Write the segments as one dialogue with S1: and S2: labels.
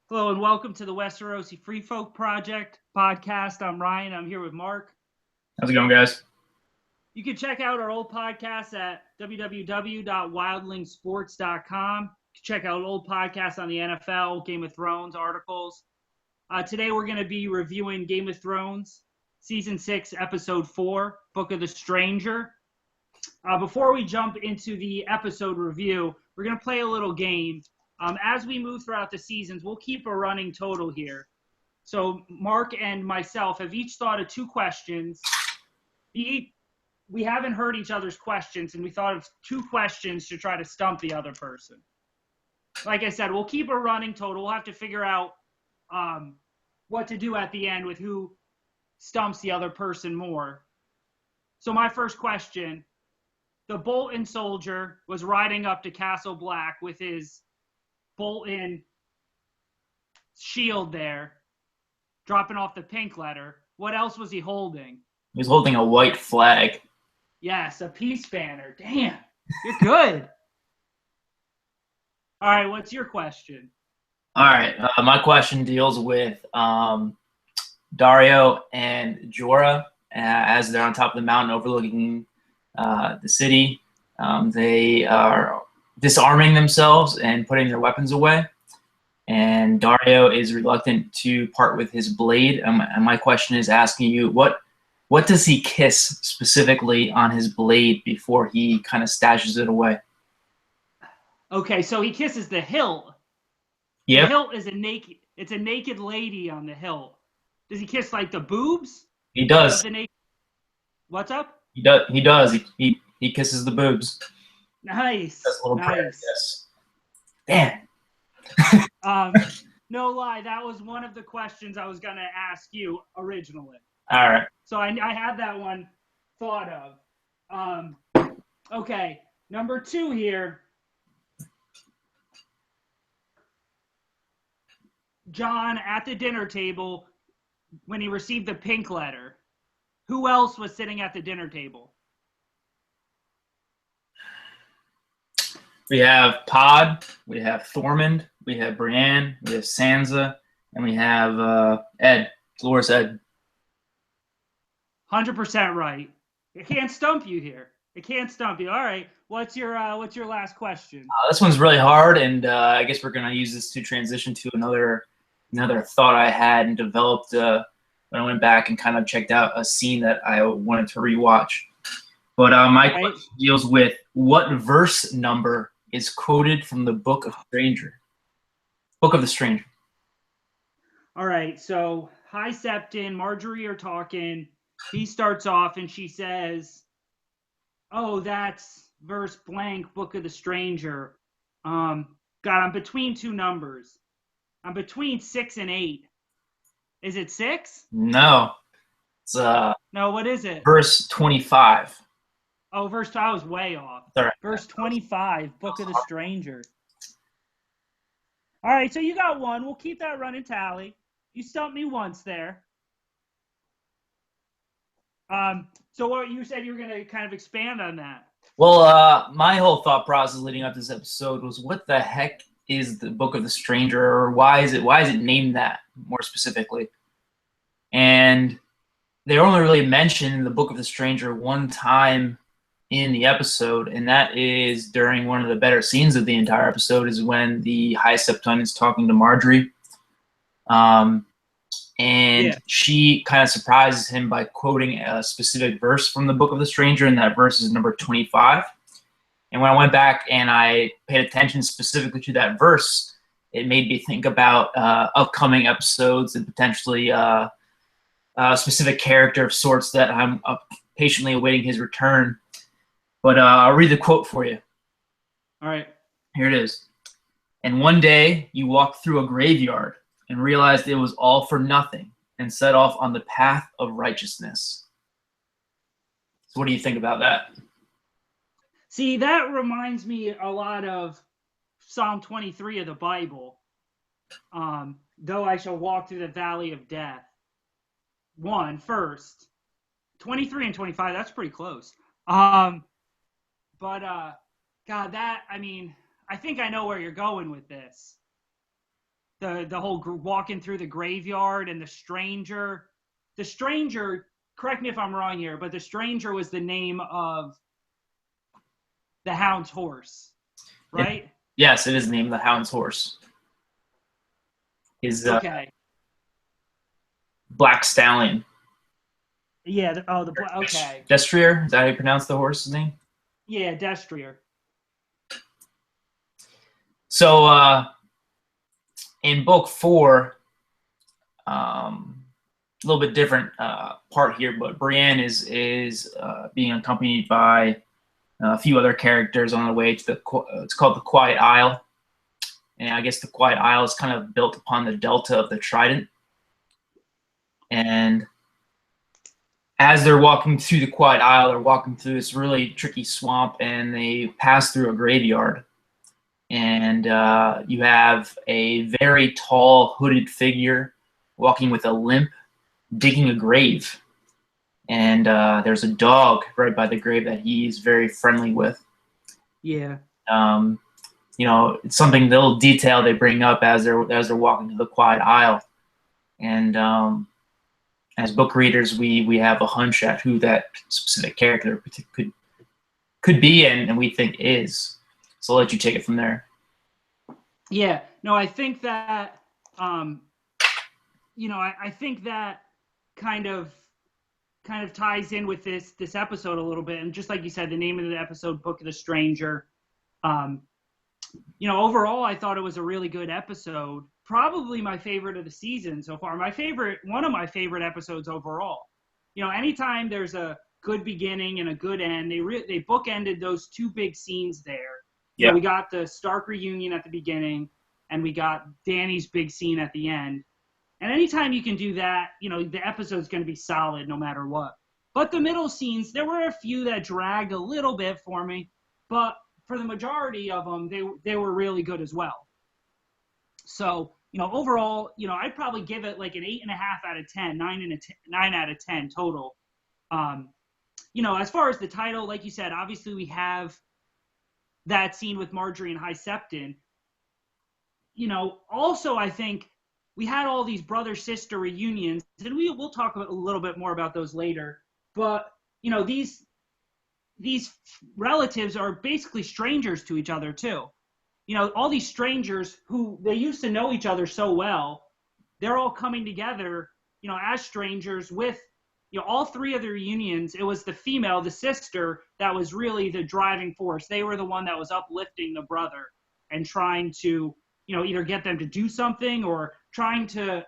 S1: Hello and welcome to the Westerosi Free Folk Project podcast. I'm Ryan. I'm here with Mark.
S2: How's it going, guys?
S1: You can check out our old podcasts at www.wildlingsports.com. Check out old podcasts on the NFL, Game of Thrones articles. Today we're going to be reviewing Game of Thrones, Season 6, Episode 4, Book of the Stranger. Before we jump into the episode review, we're going to play a little game. As we move throughout the seasons, we'll keep a running total here. So Mark and myself have each thought of two questions. We haven't heard each other's questions, and we thought of two questions to try to stump the other person. Like I said, we'll keep a running total. We'll have to figure out what to do at the end with who stumps the other person more. So my first question, the Bolton soldier was riding up to Castle Black with his Bolton shield there, dropping off the pink letter. What else was he holding?
S2: He was holding a white flag.
S1: Yes, a peace banner. Damn, you're good. All right, what's your question?
S2: All right, my question deals with Dario and Jorah as they're on top of the mountain overlooking the city. They are disarming themselves and putting their weapons away. And Dario is reluctant to part with his blade. And my question is asking you, what does he kiss specifically on his blade before he kind of stashes it away?
S1: Okay, so he kisses the hilt.
S2: Yeah.
S1: The hilt is a naked lady on the hilt. Does he kiss like the boobs?
S2: He does.
S1: What's up?
S2: He does. He kisses the boobs.
S1: Nice.
S2: That's a little
S1: nice.
S2: prayer, yes.
S1: Damn. No lie, that was one of the questions I was going to ask you originally.
S2: All right.
S1: So I had that one thought of. Okay, number 2 here. John at the dinner table when he received the pink letter. Who else was sitting at the dinner table?
S2: We have Pod, we have Thormund, we have Brienne, we have Sansa, and we have Ed, Dolorous Ed.
S1: 100% right. It can't stump you here. It can't stump you. All right. What's your last question?
S2: This one's really hard, and I guess we're gonna use this to transition to another thought I had and developed when I went back and kind of checked out a scene that I wanted to rewatch. But my question deals with what verse number is quoted from the Book of the Stranger.
S1: All right, so High Septon, Marjorie are talking. He starts off and she says, "Oh, that's verse blank, Book of the Stranger." God, I'm between two numbers. I'm between 6 and 8. Is it 6?
S2: No, it's
S1: no. What is it?
S2: Verse 25.
S1: Oh, I was way off.
S2: Right.
S1: Verse 25, Book of the Stranger. All right, so you got one. We'll keep that running tally. You stumped me once there. So what you said you were going to kind of expand on that.
S2: Well, my whole thought process leading up to this episode was, what the heck is the Book of the Stranger, or why is it named that more specifically? And they only really mentioned the Book of the Stranger one time in the episode, and that is during one of the better scenes of the entire episode, is when the High Septon is talking to Marjorie. She kind of surprises him by quoting a specific verse from the Book of the Stranger, and that verse is number 25. And when I went back and I paid attention specifically to that verse, it made me think about upcoming episodes and potentially a specific character of sorts that I'm patiently awaiting his return. But I'll read the quote for you.
S1: All right.
S2: Here it is. "And one day you walked through a graveyard and realized it was all for nothing and set off on the path of righteousness." So what do you think about that?
S1: See, that reminds me a lot of Psalm 23 of the Bible. Though I shall walk through the valley of death. First. 23 and 25, that's pretty close. God, I think I know where you're going with this. the whole walking through the graveyard and the stranger. The stranger, correct me if I'm wrong here, but the stranger was the name of the hound's horse, right?
S2: Yes, it is named the Hound's Horse. Is
S1: Okay.
S2: Black Stallion.
S1: Yeah. Okay.
S2: Destrier, is that how you pronounce the horse's name?
S1: Yeah, Destrier.
S2: So in book 4, a little bit different part here, but Brienne is being accompanied by a few other characters on the way to it's called the Quiet Isle. And I guess the Quiet Isle is kind of built upon the delta of the Trident. And as they're walking through the Quiet Isle, they're walking through this really tricky swamp, and they pass through a graveyard. And you have a very tall, hooded figure walking with a limp, digging a grave. And there's a dog right by the grave that he's very friendly with.
S1: Yeah.
S2: It's something, the little detail they bring up as they're walking to the Quiet Isle. And as book readers, we have a hunch at who that specific character could be, and we think is. So I'll let you take it from there.
S1: Yeah. No, I think that I think that kind of ties in with this episode a little bit. And just like you said, the name of the episode, Book of the Stranger. Overall, I thought it was a really good episode. Probably my favorite of the season so far. One of my favorite episodes overall. Anytime there's a good beginning and a good end, they bookended those two big scenes there.
S2: Yeah.
S1: We got the Stark reunion at the beginning, and we got Dany's big scene at the end. And anytime you can do that, the episode's going to be solid no matter what. But the middle scenes, there were a few that dragged a little bit for me, but for the majority of them, they were really good as well. So, overall, I'd probably give it like an 8.5 out of 10, 9 out of 10 total. As far as the title, like you said, obviously we have that scene with Marjorie and High Septon. Also I think we had all these brother-sister reunions, and we'll talk a little bit more about those later. But, these relatives are basically strangers to each other too. All these strangers who they used to know each other so well, they're all coming together, as strangers with, all three of the reunions. It was the sister, that was really the driving force. They were the one that was uplifting the brother and trying to, either get them to do something or trying to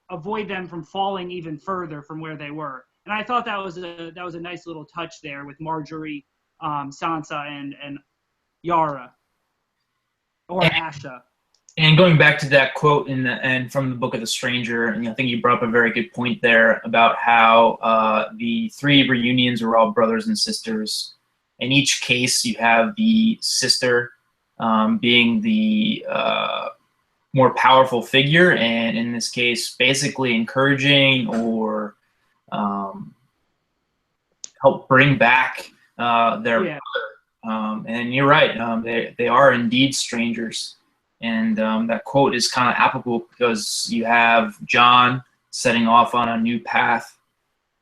S1: avoid them from falling even further from where they were. And I thought that was a nice little touch there with Marjorie, Sansa, and Yara, or Asha.
S2: And going back to that quote and from the Book of the Stranger, and I think you brought up a very good point there about how the 3 reunions were all brothers and sisters. In each case, you have the sister being the more powerful figure, and in this case, basically encouraging or help bring back their brother. And you're right, they are indeed strangers. And that quote is kind of applicable because you have Jon setting off on a new path.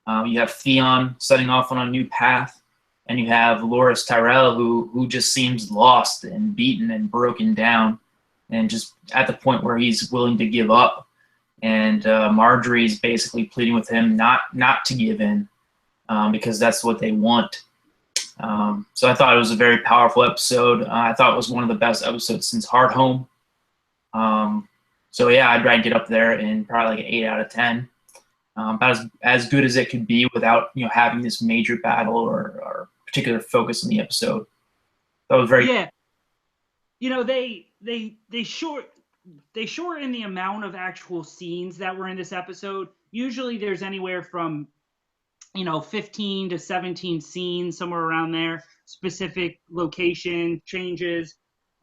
S2: You have Theon setting off on a new path. And you have Loras Tyrell, who just seems lost and beaten and broken down and just at the point where he's willing to give up. And Marjorie's basically pleading with him not to give in because that's what they want. So I thought it was a very powerful episode. I thought it was one of the best episodes since Hardhome. So yeah, I'd rank it up there in probably like an 8 out of 10. About as good as it could be without having this major battle or particular focus in the episode. That was very
S1: they shorten the amount of actual scenes that were in this episode. Usually there's anywhere from 15 to 17 scenes, somewhere around there, specific location changes.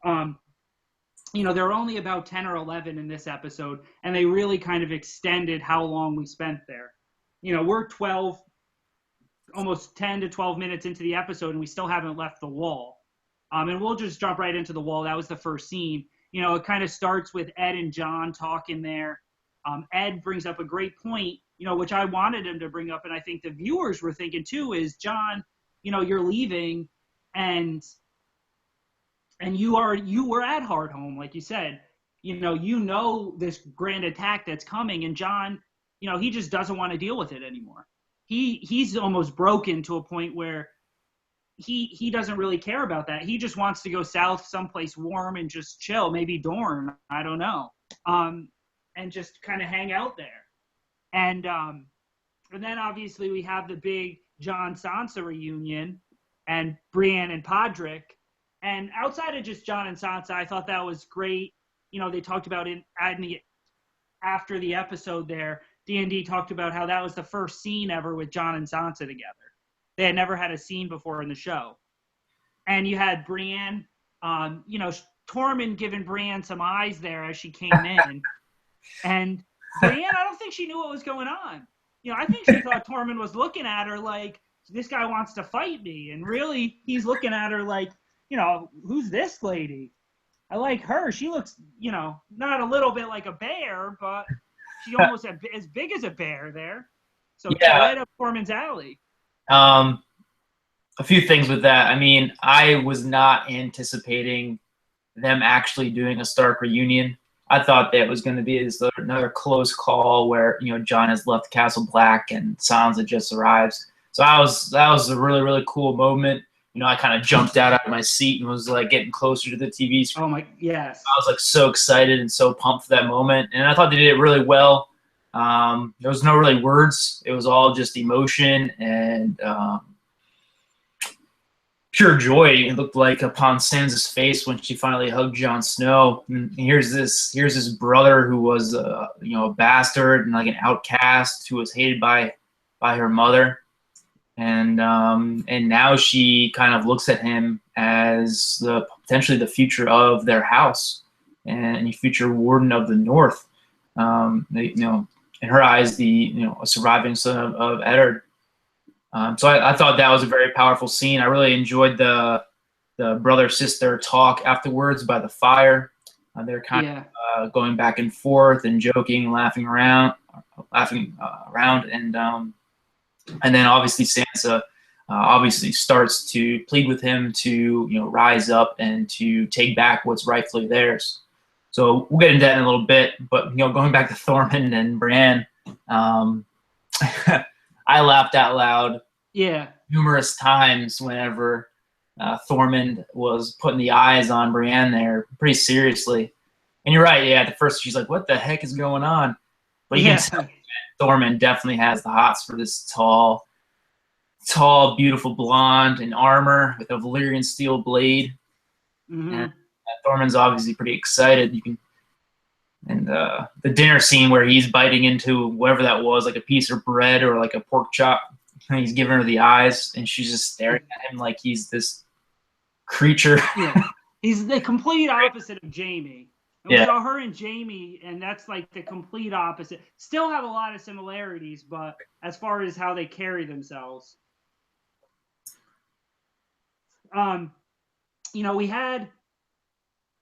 S1: There are only about 10 or 11 in this episode, and they really kind of extended how long we spent there. We're almost 10 to 12 minutes into the episode, and we still haven't left the wall. And we'll just jump right into the wall. That was the first scene. It kind of starts with Ed and John talking there. Ed brings up a great point, which I wanted him to bring up, and I think the viewers were thinking too, is John, you're leaving, and you were at Hardhome, like you said. This grand attack that's coming, and John, he just doesn't want to deal with it anymore. He's almost broken to a point where he doesn't really care about that. He just wants to go south someplace warm and just chill, maybe Dorne, I don't know. And just kind of hang out there. And then obviously we have the big Jon Sansa reunion and Brienne and Podrick. And outside of just Jon and Sansa, I thought that was great. They talked about adding it after the episode there. D&D talked about how that was the first scene ever with Jon and Sansa together. They had never had a scene before in the show. And you had Brienne, Tormund giving Brienne some eyes there as she came in. And Brienne, I don't think she knew what was going on. I think she thought Tormund was looking at her like, this guy wants to fight me. And really, he's looking at her like, who's this lady? I like her. She looks, not a little bit like a bear, but she almost as big as a bear there. So yeah, right up Tormund's alley.
S2: A few things with that. I mean, I was not anticipating them actually doing a Stark reunion. I thought that was going to be another close call where, Jon has left Castle Black and Sansa just arrives. So that was a really, really cool moment. I kind of jumped out of my seat and was like getting closer to the TV screen.
S1: Oh my, yes.
S2: I was like so excited and so pumped for that moment. And I thought they did it really well. There was no really words. It was all just emotion and pure joy. It looked like upon Sansa's face when she finally hugged Jon Snow. And here's this brother who was a bastard and like an outcast who was hated by her mother. And now she kind of looks at him as potentially the future of their house and future warden of the North. In her eyes, a surviving son of Eddard. So I thought that was a very powerful scene. I really enjoyed the brother-sister talk afterwards by the fire. They're kind of going back and forth and joking and laughing around, and then obviously Sansa obviously starts to plead with him to rise up and to take back what's rightfully theirs. So we'll get into that in a little bit, but going back to Tormund and Brienne, I laughed out loud numerous times whenever Tormund was putting the eyes on Brienne there pretty seriously. And you're right, at first she's like, what the heck is going on? But you can tell Tormund definitely has the hots for this tall, beautiful blonde in armor with a Valyrian steel blade. Mm-hmm. And Tormund's obviously pretty excited. The dinner scene where he's biting into whatever that was, like a piece of bread or like a pork chop, and he's giving her the eyes, and she's just staring at him like he's this creature.
S1: Yeah. He's the complete opposite of Jaime. And we saw her and Jaime, and that's like the complete opposite. Still have a lot of similarities, but as far as how they carry themselves.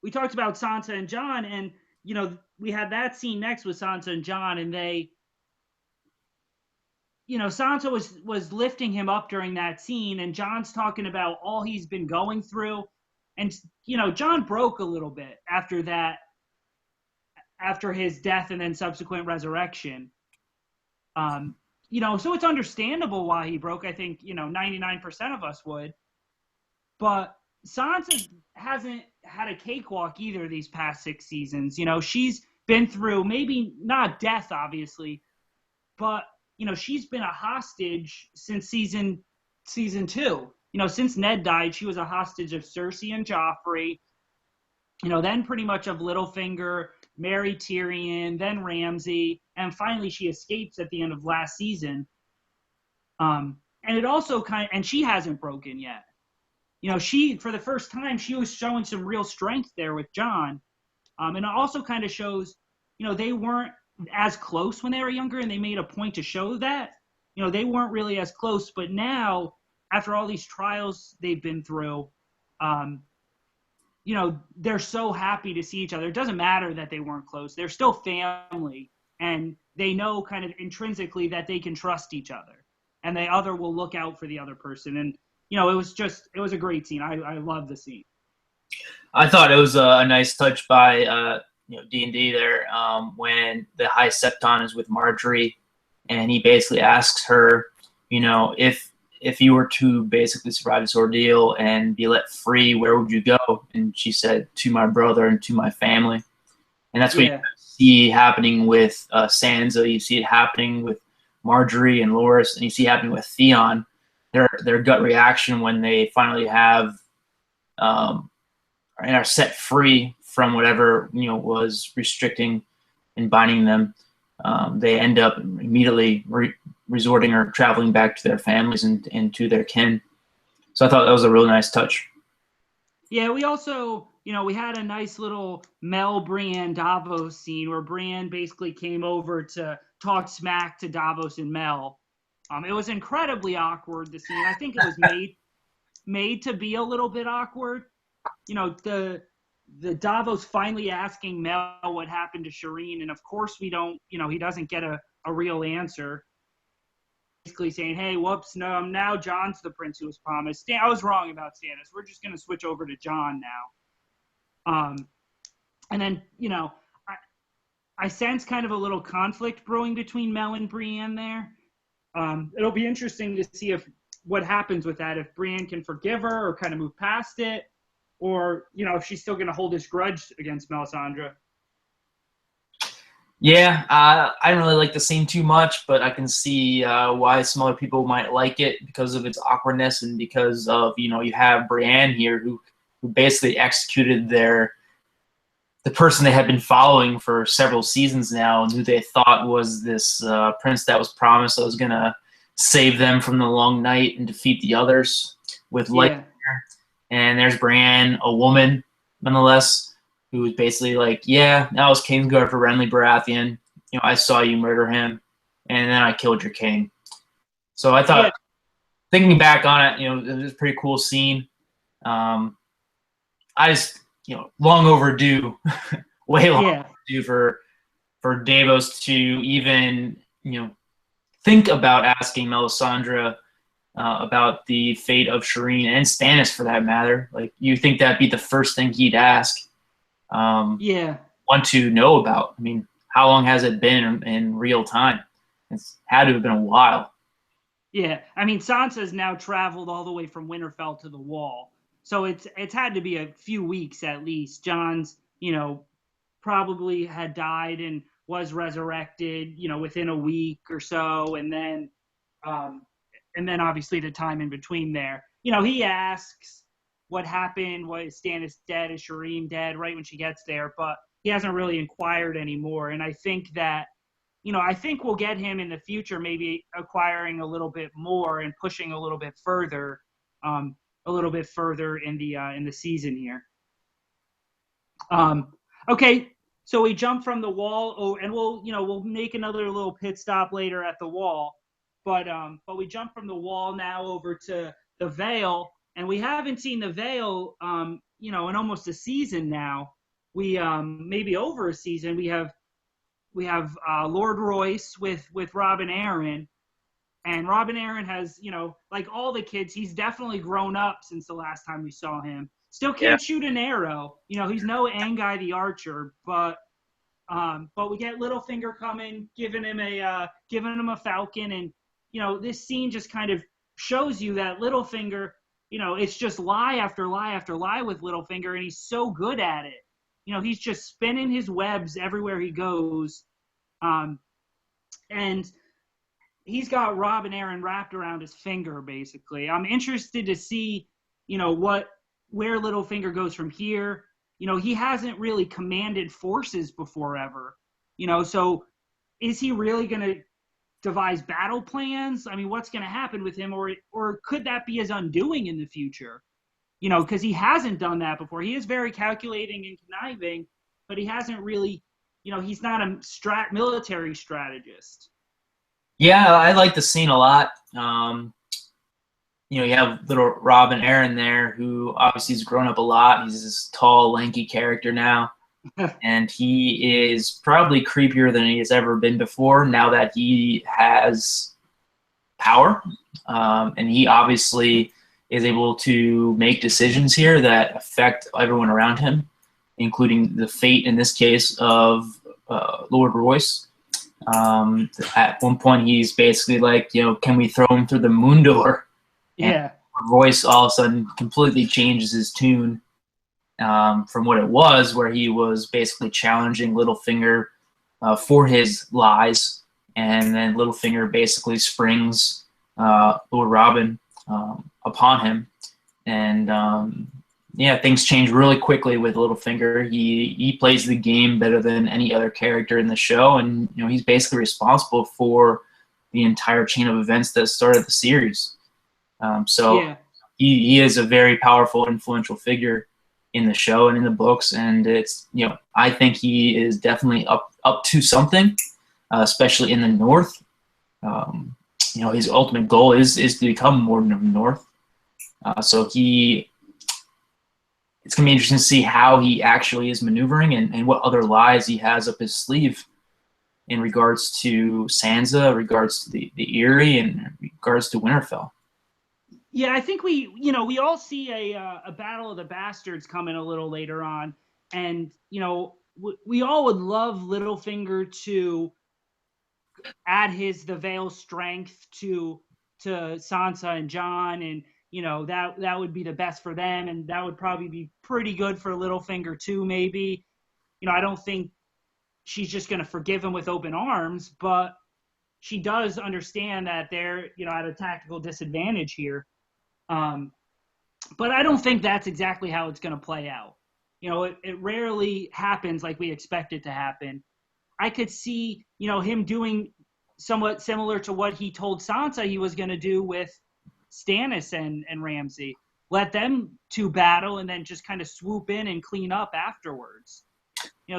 S1: We talked about Sansa and Jon, and we had that scene next with Sansa and Jon, and they, Sansa was lifting him up during that scene, and Jon's talking about all he's been going through, and Jon broke a little bit after that, after his death and then subsequent resurrection. So it's understandable why he broke. I think 99% of us would, but Sansa hasn't had a cakewalk either these past 6 seasons. She's been through, maybe not death, obviously, but, she's been a hostage since season 2. Since Ned died, she was a hostage of Cersei and Joffrey, then pretty much of Littlefinger, Mary Tyrion, then Ramsay, and finally she escapes at the end of last season. And it also and she hasn't broken yet. She, for the first time, she was showing some real strength there with Jon. And it also kind of shows, they weren't as close when they were younger, and they made a point to show that. They weren't really as close, but now, after all these trials they've been through, they're so happy to see each other. It doesn't matter that they weren't close. They're still family, and they know kind of intrinsically that they can trust each other, and the other will look out for the other person. And, it was a great scene. I love the scene.
S2: I thought it was a nice touch by D&D there, when the High Septon is with Marjorie, and he basically asks her, if you were to basically survive this ordeal and be let free, where would you go? And she said, to my brother and to my family. And that's what you see happening with Sansa. You see it happening with Marjorie and Loras, and you see it happening with Theon. Their gut reaction when they finally have and are set free from whatever was restricting and binding them, they end up immediately resorting or traveling back to their families and to their kin. So I thought that was a really nice touch.
S1: Yeah, we also, we had a nice little Mel Brienne Davos scene where Brienne basically came over to talk smack to Davos and Mel. It was incredibly awkward, the scene. I think it was made to be a little bit awkward. The Davos finally asking Mel what happened to Shireen, and of course we don't, he doesn't get a real answer. Basically saying, hey, whoops, no, now John's the prince who was promised. I was wrong about Stannis. We're just going to switch over to John now. And then, I sense kind of a little conflict brewing between Mel and Brienne there. It'll be interesting to see what happens with that, if Brienne can forgive her or kind of move past it, or, if she's still going to hold this grudge against Melisandre.
S2: Yeah, I didn't really like the scene too much, but I can see why some other people might like it because of its awkwardness and because of, you have Brienne here who basically executed the person they had been following for several seasons now, and who they thought was this prince that was promised that was going to save them from the long night and defeat the others with light. And there's Brienne, a woman, nonetheless, who was basically like, yeah, that was Kingsguard for Renly Baratheon. I saw you murder him, and then I killed your king. So I thought, thinking back on it, it was a pretty cool scene. I just, long overdue, way long overdue for Davos to even, think about asking Melisandre about the fate of Shireen and Stannis, for that matter. Like, you think that'd be the first thing he'd ask? Want to know about. I mean, how long has it been in real time? It's had to have been a while.
S1: Yeah, I mean, Sansa's now traveled all the way from Winterfell to the Wall, so it's had to be a few weeks at least. John's, probably had died and was resurrected, within a week or so, and then obviously the time in between there. He asks what happened, is Stannis dead, is Shireen dead, right when she gets there, but he hasn't really inquired anymore. And I think that, I think we'll get him in the future, maybe acquiring a little bit more and pushing a little bit further in the season here. Okay, so we jump from the Wall, and we'll make another little pit stop later at the Wall, but we jump from the Wall now over to the Vale. And we haven't seen the Vale, in almost a season now. We maybe over a season. We have Lord Royce with Robin Arryn, and Robin Arryn has, like all the kids, he's definitely grown up since the last time we saw him. Still can't shoot an arrow. He's no Anguy the Archer, but we get Littlefinger coming, giving him a falcon, and this scene just kind of shows you that Littlefinger. It's just lie after lie after lie with Littlefinger, and he's so good at it. He's just spinning his webs everywhere he goes. And he's got Robin Arryn wrapped around his finger, basically. I'm interested to see, where Littlefinger goes from here. He hasn't really commanded forces before ever. So is he really going to devise battle plans? I mean, what's going to happen with him, or could that be his undoing in the future? Because he hasn't done that before. He is very calculating and conniving, but he hasn't really, he's not a military strategist.
S2: Yeah, I like the scene a lot. you have little Robin Aaron there, who obviously has grown up a lot. He's this tall, lanky character now. And he is probably creepier than he has ever been before now that he has power. And he obviously is able to make decisions here that affect everyone around him, including the fate, in this case, of Lord Royce. At one point, he's basically like, can we throw him through the moon door?
S1: Yeah.
S2: And Royce all of a sudden completely changes his tune from what it was, where he was basically challenging Littlefinger for his lies, and then Littlefinger basically springs Lord Robin upon him, and things change really quickly with Littlefinger. He plays the game better than any other character in the show, and he's basically responsible for the entire chain of events that started the series. He is a very powerful, influential figure in the show and in the books, and it's I think he is definitely up to something, especially in the North. His ultimate goal is to become Warden of the North. So it's gonna be interesting to see how he actually is maneuvering and what other lies he has up his sleeve in regards to Sansa, regards to the Eyrie, and regards to Winterfell.
S1: Yeah, I think we all see a Battle of the Bastards coming a little later on, and we all would love Littlefinger to add the Vale strength to Sansa and Jon, and that would be the best for them, and that would probably be pretty good for Littlefinger too. Maybe I don't think she's just going to forgive him with open arms, but she does understand that they're at a tactical disadvantage here. But I don't think that's exactly how it's going to play out. It rarely happens like we expect it to happen. I could see, him doing somewhat similar to what he told Sansa he was going to do with Stannis and Ramsay. Let them two battle and then just kind of swoop in and clean up afterwards.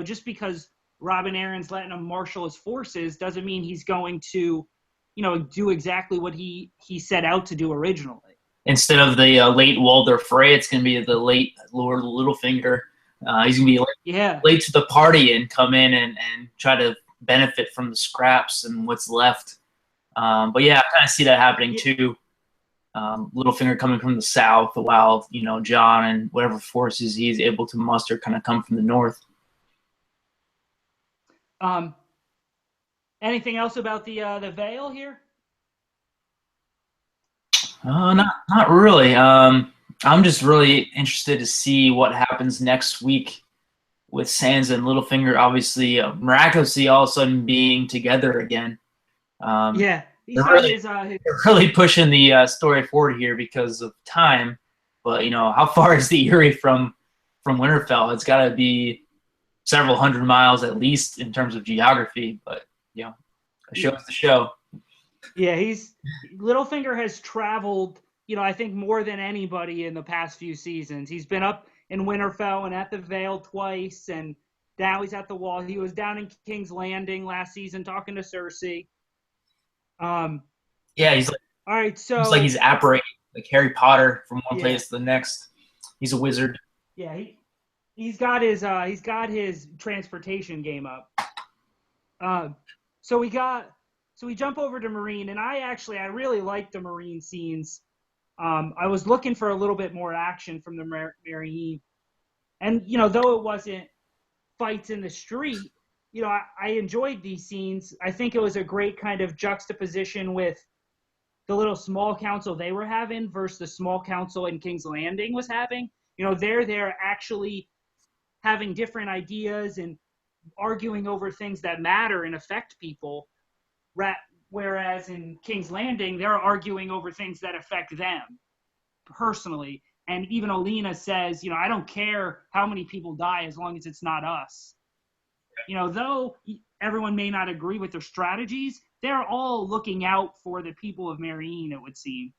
S1: Just because Robin Aaron's letting him marshal his forces doesn't mean he's going to, do exactly what he set out to do originally.
S2: Instead of the late Walder Frey, it's going to be the late Lord Littlefinger. He's going to be late to the party and come in and try to benefit from the scraps and what's left. But yeah, I kind of see that happening too. Littlefinger coming from the south, while Jon and whatever forces he's able to muster kind of come from the north.
S1: Anything else about the Vale here?
S2: Not really. I'm just really interested to see what happens next week with Sansa and Littlefinger, obviously miraculously all of a sudden being together again.
S1: They're
S2: really pushing the story forward here because of time. But how far is the Eyrie from Winterfell? It's got to be several hundred miles at least in terms of geography. But a show's the show.
S1: Yeah, Littlefinger has traveled, I think more than anybody in the past few seasons. He's been up in Winterfell and at the Vale twice, and now he's at the Wall. He was down in King's Landing last season talking to Cersei.
S2: He's like,
S1: all right, so
S2: it's like he's apparating like Harry Potter from one place to the next. He's a wizard.
S1: Yeah, he's got his transportation game up. So we jump over to Meereen, and I really like the Meereen scenes. I was looking for a little bit more action from the Meereen, and though it wasn't fights in the street, I enjoyed these scenes. I think it was a great kind of juxtaposition with the little small council they were having versus the small council in King's Landing was having. They're actually having different ideas and arguing over things that matter and affect people. Whereas in King's Landing, they're arguing over things that affect them personally. And even Olenna says, I don't care how many people die as long as it's not us. Though everyone may not agree with their strategies, they're all looking out for the people of Meereen, it would seem.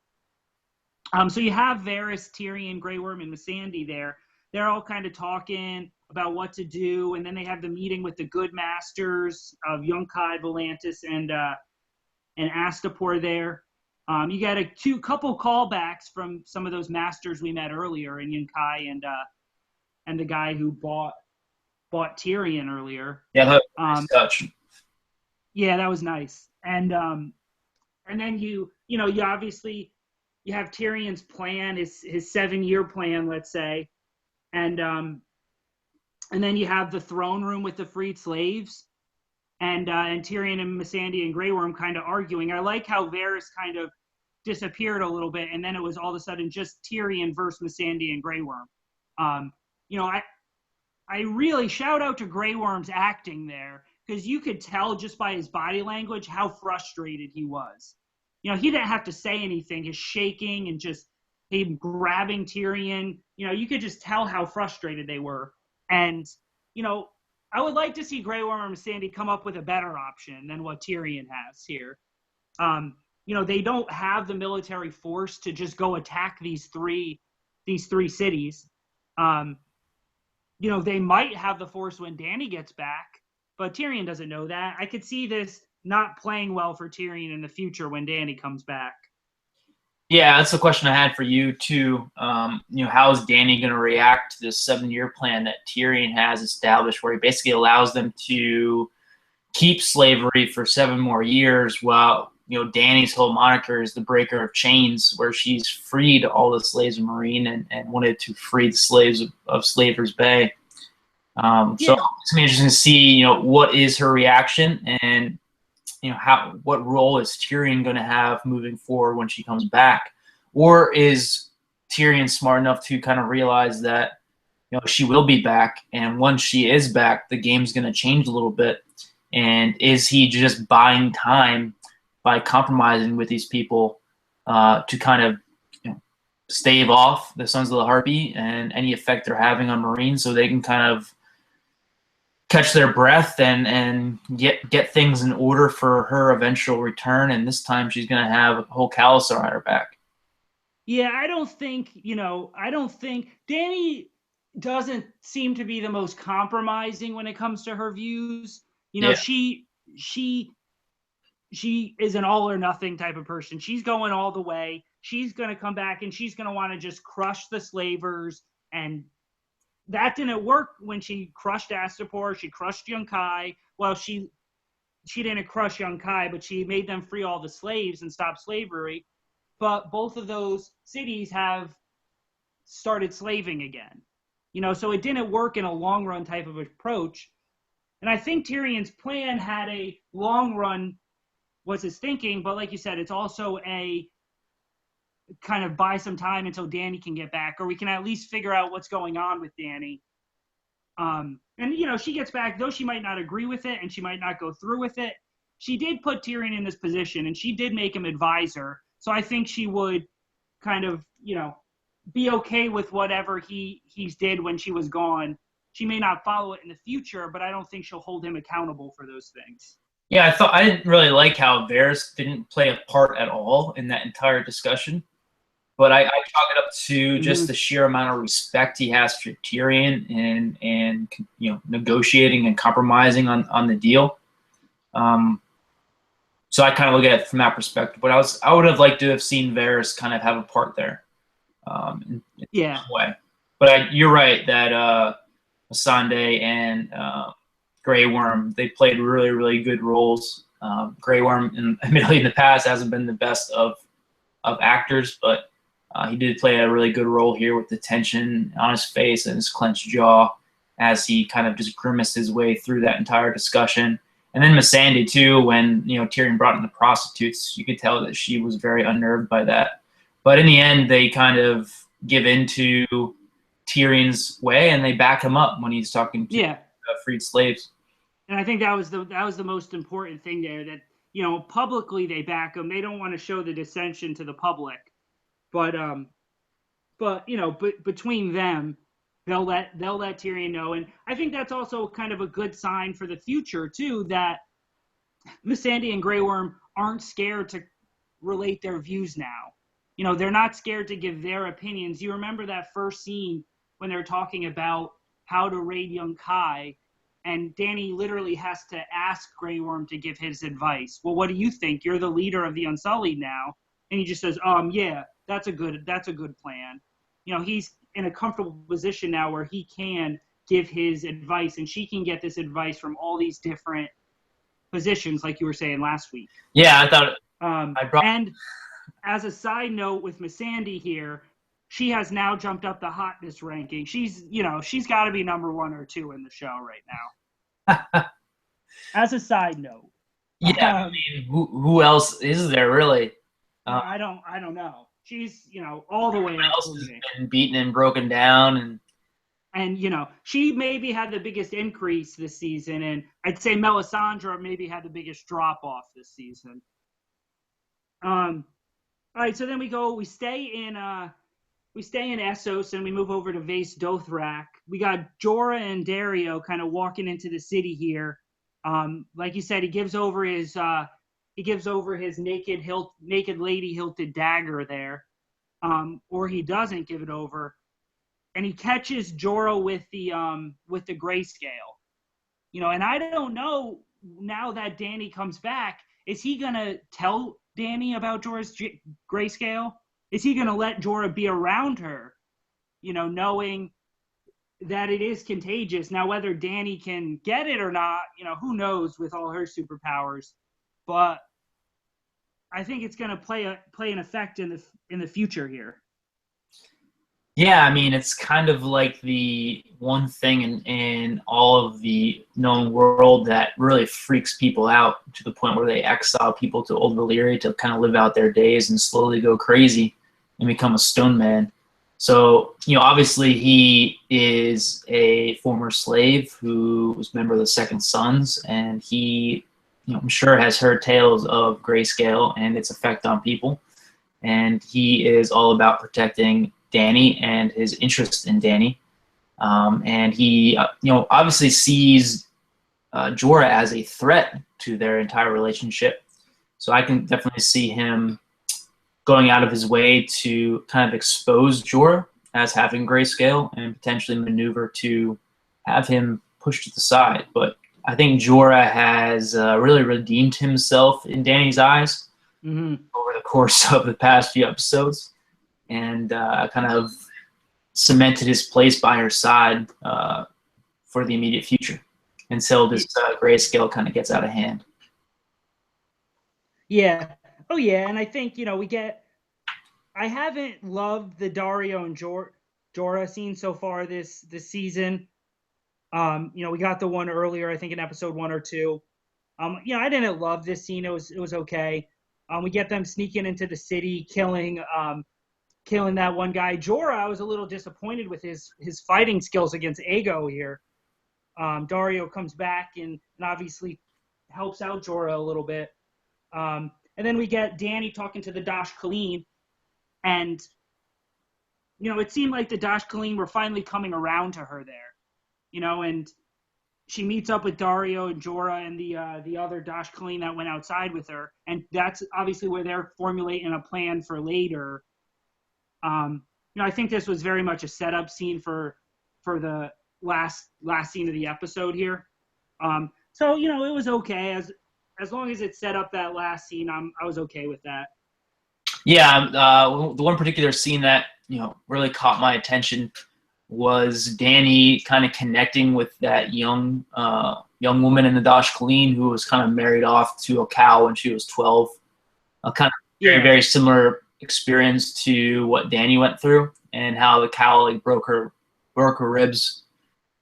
S1: So you have Varys, Tyrion, Grey Worm, and Missandei there. They're all kind of talking about what to do, and then they have the meeting with the good masters of Yunkai, Volantis, and Astapor there. You got a couple callbacks from some of those masters we met earlier in Yunkai and the guy who bought Tyrion earlier.
S2: Yeah, that was a nice touch.
S1: Yeah, that was nice. And then you obviously you have Tyrion's plan, his 7-year plan, let's say, and then you have the throne room with the freed slaves, and Tyrion and Missandei and Grey Worm kind of arguing. I like how Varys kind of disappeared a little bit, and then it was all of a sudden just Tyrion versus Missandei and Grey Worm. I really shout out to Grey Worm's acting there, because you could tell just by his body language how frustrated he was. He didn't have to say anything. His shaking and just him grabbing Tyrion, you could just tell how frustrated they were. And, I would like to see Grey Worm and Missandei come up with a better option than what Tyrion has here. They don't have the military force to just go attack these three cities. They might have the force when Dany gets back, but Tyrion doesn't know that. I could see this not playing well for Tyrion in the future when Dany comes back.
S2: Yeah, that's the question I had for you too. How is Dany going to react to this 7-year plan that Tyrion has established, where he basically allows them to keep slavery for 7 more years, while Dany's whole moniker is the breaker of chains, where she's freed all the slaves of Meereen and wanted to free the slaves of Slaver's Bay. So it's interesting to see, what is her reaction, and what role is Tyrion going to have moving forward when she comes back? Or is Tyrion smart enough to kind of realize that she will be back, and once she is back, the game's going to change a little bit? And is he just buying time by compromising with these people to kind of stave off the Sons of the Harpy and any effect they're having on Meereen, so they can kind of catch their breath and get things in order for her eventual return? And this time she's going to have a whole Khalasar on her back.
S1: Yeah, I don't think Dany doesn't seem to be the most compromising when it comes to her views. She is an all or nothing type of person. She's going all the way. She's going to come back and she's going to want to just crush the slavers, and that didn't work when she crushed Astapor. She crushed Yunkai. Well, she didn't crush Yunkai, but she made them free all the slaves and stop slavery. But both of those cities have started slaving again. So it didn't work in a long run type of approach. And I think Tyrion's plan had a long run was his thinking, but like you said, it's also a kind of buy some time until Dany can get back, or we can at least figure out what's going on with Dany. And she gets back, though she might not agree with it and she might not go through with it. She did put Tyrion in this position, and she did make him advisor. So I think she would kind of, be okay with whatever he's did when she was gone. She may not follow it in the future, but I don't think she'll hold him accountable for those things.
S2: Yeah, I didn't really like how Varys didn't play a part at all in that entire discussion. But I chalk it up to just the sheer amount of respect he has for Tyrion and negotiating and compromising on the deal. So I kind of look at it from that perspective. But I would have liked to have seen Varys kind of have a part there, in some way. But you're right that Missandei and Grey Worm, they played really, really good roles. Grey Worm, admittedly in the past, hasn't been the best of actors, but he did play a really good role here with the tension on his face and his clenched jaw as he kind of just grimaced his way through that entire discussion. And then Missandei too, when Tyrion brought in the prostitutes, you could tell that she was very unnerved by that. But in the end, they kind of give in to Tyrion's way and they back him up when he's talking to freed slaves.
S1: And I think that was the most important thing there, that publicly they back him. They don't want to show the dissension to the public, but between them, they'll let Tyrion know. And I think that's also kind of a good sign for the future too, that Missandei and Grey Worm aren't scared to relate their views now. They're not scared to give their opinions. You remember that first scene when they're talking about how to raid Yunkai, and Dany literally has to ask Grey Worm to give his advice. Well, what do you think? You're the leader of the Unsullied now. and he just says, yeah, that's a good plan. He's in a comfortable position now where he can give his advice, and she can get this advice from all these different positions, like you were saying last week.
S2: Yeah, I thought
S1: and as a side note with Miss Sandy here, she has now jumped up the hotness ranking. She's got to be number 1 or 2 in the show right now. As a side note.
S2: Yeah, I mean, who else is there really?
S1: I don't know. She's all the way up.
S2: Else has been beaten and broken down,
S1: and she maybe had the biggest increase this season, and I'd say Melisandre maybe had the biggest drop off this season. All right, so then we stay in Essos, and we move over to Vase Dothrak. We got Jorah and Daario kind of walking into the city here. Like you said, he gives over his naked lady hilted dagger there, or he doesn't give it over, and he catches Jorah with the grayscale. And I don't know, now that Dany comes back, is he gonna tell Dany about Jorah's grayscale? Is he gonna let Jorah be around her, knowing that it is contagious? Now, whether Dany can get it or not, who knows with all her superpowers. But I think it's going to play an effect in the future here.
S2: Yeah, I mean, it's kind of like the one thing in all of the known world that really freaks people out to the point where they exile people to Old Valyria to kind of live out their days and slowly go crazy and become a stone man. So, obviously he is a former slave who was a member of the Second Sons, and he, I'm sure has heard tales of grayscale and its effect on people. And he is all about protecting Dany and his interest in Dany. And he, obviously sees Jorah as a threat to their entire relationship. So I can definitely see him going out of his way to kind of expose Jorah as having grayscale and potentially maneuver to have him pushed to the side. But I think Jorah has really redeemed himself in Dany's eyes over the course of the past few episodes, and kind of cemented his place by her side for the immediate future until this grayscale kind of gets out of hand.
S1: Yeah. Oh, yeah. And I think, I haven't loved the Daario and Jorah scene so far this season. We got the one earlier, I think in episode 1 or 2. I didn't love this scene. It was okay. We get them sneaking into the city, killing that one guy. Jorah, I was a little disappointed with his fighting skills against Aego here. Daario comes back and obviously helps out Jorah a little bit. And then we get Dany talking to the Dash Khaleen, and it seemed like the Dash Khaleen were finally coming around to her there. And she meets up with Daario and Jorah and the other Dash Khaleen that went outside with her, and that's obviously where they're formulating a plan for later. I think this was very much a setup scene for the last scene of the episode here. So it was okay as long as it set up that last scene. I was okay with that.
S2: Yeah, the one particular scene that really caught my attention was Dany kind of connecting with that young woman in the Dash Khaleen who was kind of married off to a cow when she was 12. Kind of very, very similar experience to what Dany went through, and how the cow broke her ribs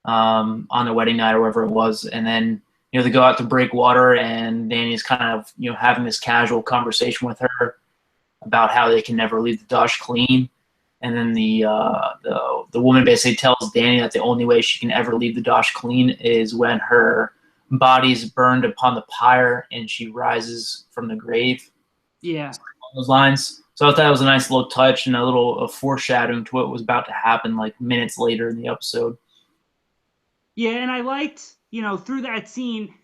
S2: on the wedding night or whatever it was. And then they go out to break water, and Dany's kind of having this casual conversation with her about how they can never leave the Dash Khaleen. And then the woman basically tells Dany that the only way she can ever leave the Dash Khaleen is when her body's burned upon the pyre and she rises from the grave.
S1: Yeah.
S2: Along those lines. So I thought that was a nice little touch and a little foreshadowing to what was about to happen like minutes later in the episode.
S1: Yeah, and I liked, through that scene,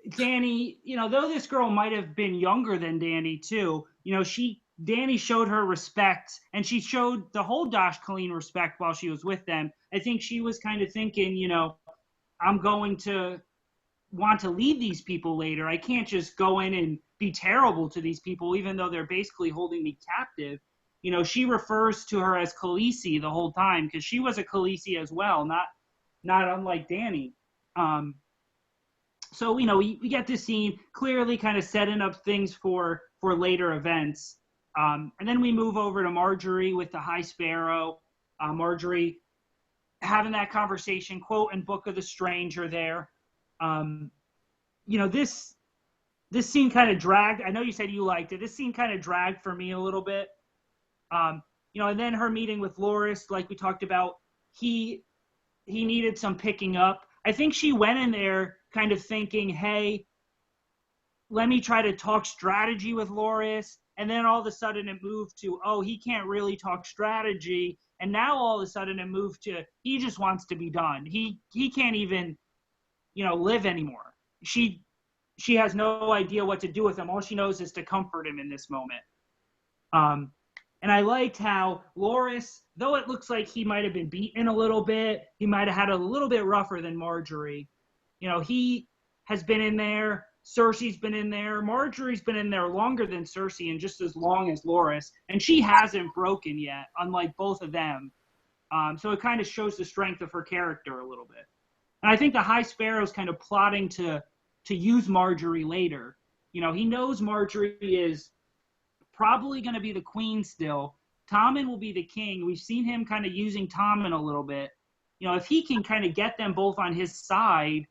S1: Dany, though this girl might have been younger than Dany too, Dany showed her respect, and she showed the whole Dash Khaleen respect while she was with them. I think she was kind of thinking, I'm going to want to lead these people later. I can't just go in and be terrible to these people, even though they're basically holding me captive. You know, she refers to her as Khaleesi the whole time because she was a Khaleesi as well, not unlike Dany. So, you know, we get this scene clearly kind of setting up things for later events. And then we move over to Marjorie with the High Sparrow. Marjorie having that conversation, quote in Book of the Stranger there. You know, this scene kind of dragged. I know you said you liked it. This scene kind of dragged for me a little bit. You know, and then her meeting with Loras, like we talked about, he needed some picking up. I think she went in there kind of thinking, hey, let me try to talk strategy with Loras. And then all of a sudden it moved to, oh, he can't really talk strategy. And now all of a sudden it moved to, he just wants to be done. He can't even, you know, live anymore. She has no idea what to do with him. All she knows is to comfort him in this moment. And I liked how Loras, though it looks like he might have been beaten a little bit, he might have had a little bit rougher than Marjorie. You know, he has been in there. Cersei's been in there. Marjorie's been in there longer than Cersei and just as long as Loras. And she hasn't broken yet, unlike both of them. So it kind of shows the strength of her character a little bit. And I think the High Sparrow's kind of plotting to use Marjorie later. You know, he knows Marjorie is probably going to be the queen still. Tommen will be the king. We've seen him kind of using Tommen a little bit. You know, if he can kind of get them both on his side,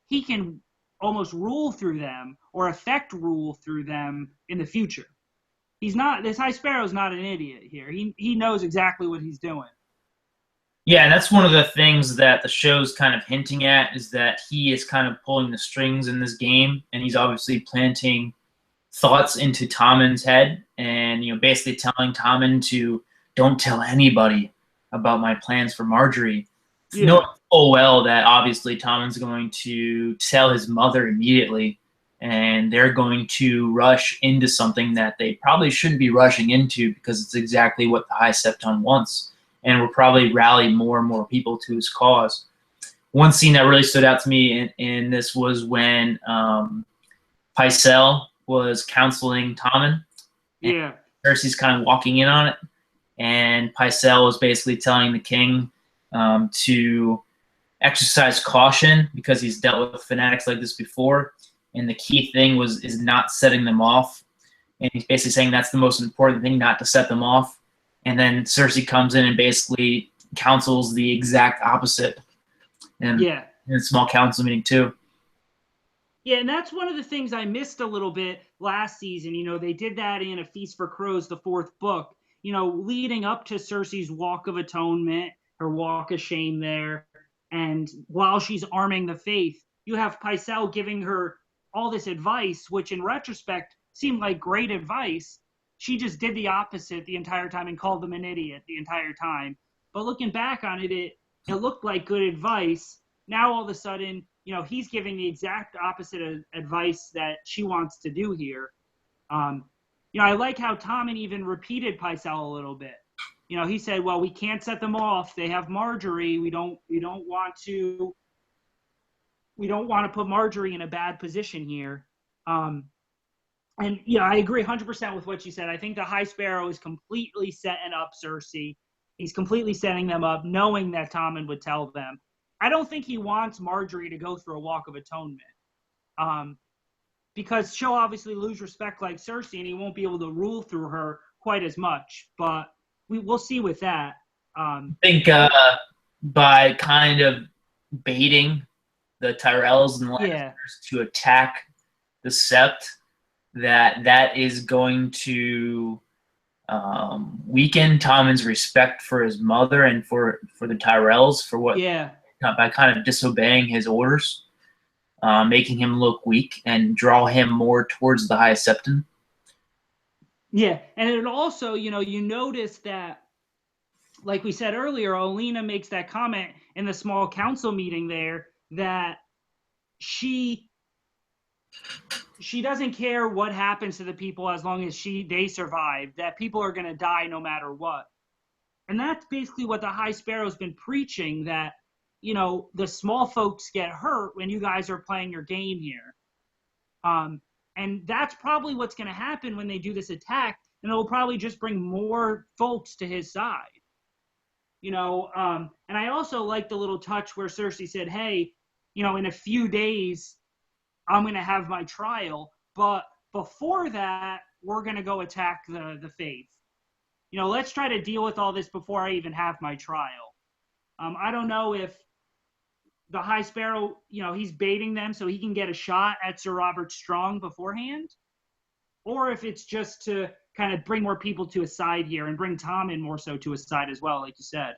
S1: he can almost rule through them or affect rule through them in the future. This High Sparrow's not an idiot here. He knows exactly what he's doing.
S2: Yeah, and that's one of the things that the show's kind of hinting at is that he is kind of pulling the strings in this game, and he's obviously planting thoughts into Tommen's head and, you know, basically telling Tommen to don't tell anybody about my plans for Marjorie.
S1: Yeah.
S2: Knowing full well that obviously Tommen's going to tell his mother immediately, and they're going to rush into something that they probably shouldn't be rushing into because it's exactly what the High Septon wants, and will probably rally more and more people to his cause. One scene that really stood out to me in this was when Pycelle was counseling Tommen.
S1: Yeah.
S2: Cersei's kind of walking in on it, and Pycelle was basically telling the king to exercise caution because he's dealt with fanatics like this before, and the key thing is not setting them off. And he's basically saying that's the most important thing, not to set them off. And then Cersei comes in and basically counsels the exact opposite. And in a small council meeting too.
S1: Yeah, and that's one of the things I missed a little bit last season. You know, they did that in A Feast for Crows, the 4th book. You know, leading up to Cersei's walk of atonement, her walk of shame there, and while she's arming the faith, you have Pycelle giving her all this advice, which in retrospect seemed like great advice. She just did the opposite the entire time and called them an idiot the entire time. But looking back on it, it looked like good advice. Now all of a sudden, you know, he's giving the exact opposite of advice that she wants to do here. You know, I like how Tommen even repeated Pycelle a little bit. You know, he said, well, we can't set them off. They have Marjorie. We don't want to put Marjorie in a bad position here. And, yeah, I agree 100% with what you said. I think the High Sparrow is completely setting up Cersei. He's completely setting them up, knowing that Tommen would tell them. I don't think he wants Marjorie to go through a walk of atonement. Because she'll obviously lose respect like Cersei, and he won't be able to rule through her quite as much. But we'll see with that.
S2: I think by kind of baiting the Tyrells and the Lannisters to attack the Sept, that is going to weaken Tommen's respect for his mother and for the Tyrells by kind of disobeying his orders, making him look weak and draw him more towards the High Septon.
S1: Yeah, and it also, you know, you notice that, like we said earlier, Olenna makes that comment in the small council meeting there that she doesn't care what happens to the people as long as they survive, that people are going to die no matter what. And that's basically what the High Sparrow's been preaching, that, you know, the small folks get hurt when you guys are playing your game here. And that's probably what's going to happen when they do this attack, and it'll probably just bring more folks to his side. And I also like the little touch where Cersei said, hey, in a few days, I'm going to have my trial, but before that, we're going to go attack the faith. Let's try to deal with all this before I even have my trial. I don't know if the High Sparrow, he's baiting them so he can get a shot at Sir Robert Strong beforehand, or if it's just to kind of bring more people to his side here and bring Tom in more so to his side as well, like you said.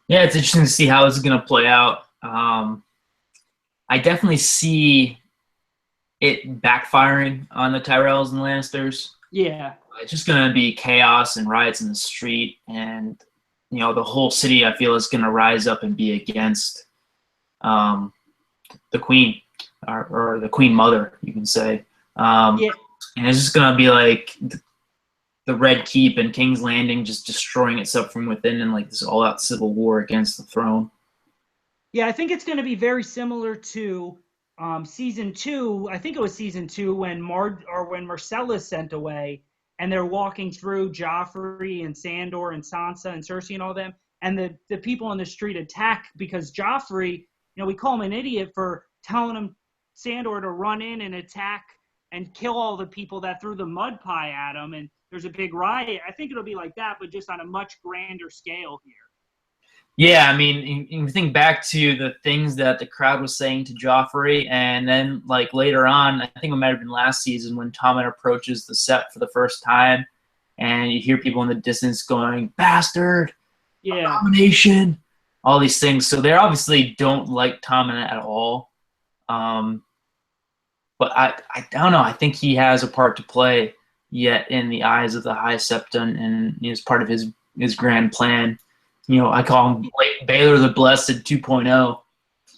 S2: Yeah, it's interesting to see how this is going to play out. I definitely see it backfiring on the Tyrells and Lannisters.
S1: Yeah.
S2: It's just going to be chaos and riots in the street, and the whole city, I feel, is going to rise up and be against the Queen, or the Queen Mother, you can say. Yeah. And it's just going to be like the Red Keep and King's Landing just destroying itself from within, and like this all-out civil war against the throne.
S1: Yeah, I think it's going to be very similar to season 2. I think it was season 2 when Marcella's sent away, and they're walking through Joffrey and Sandor and Sansa and Cersei and all them, and the people on the street attack because Joffrey, we call him an idiot for telling him Sandor to run in and attack and kill all the people that threw the mud pie at him, and there's a big riot. I think it'll be like that, but just on a much grander scale here.
S2: Yeah, I mean, you think back to the things that the crowd was saying to Joffrey, and then like later on, I think it might have been last season when Tommen approaches the set for the first time, and you hear people in the distance going, "Bastard!
S1: Yeah.
S2: Abomination!" All these things. So they obviously don't like Tommen at all. But I don't know. I think he has a part to play yet in the eyes of the High Septon, and is part of his grand plan. I call him Baylor the Blessed 2.0.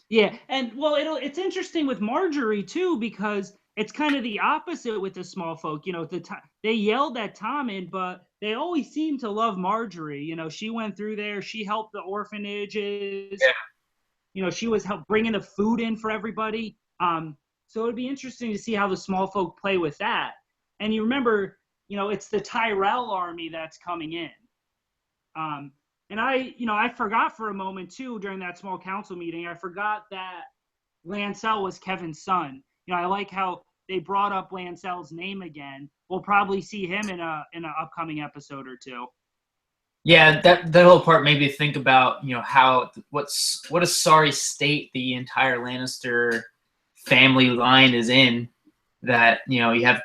S1: Yeah, and well, it's interesting with Marjorie too, because it's kind of the opposite with the small folk. They yelled at Tommen, but they always seem to love Marjorie. She went through there, she helped the orphanages. Yeah. She was bringing the food in for everybody. So it'd be interesting to see how the small folk play with that. And you remember, it's the Tyrell army that's coming in. And I forgot for a moment too during that small council meeting. I forgot that Lancel was Kevin's son. I like how they brought up Lancel's name again. We'll probably see him in an upcoming episode or two.
S2: Yeah, that whole part made me think about what a sorry state the entire Lannister family line is in. That you have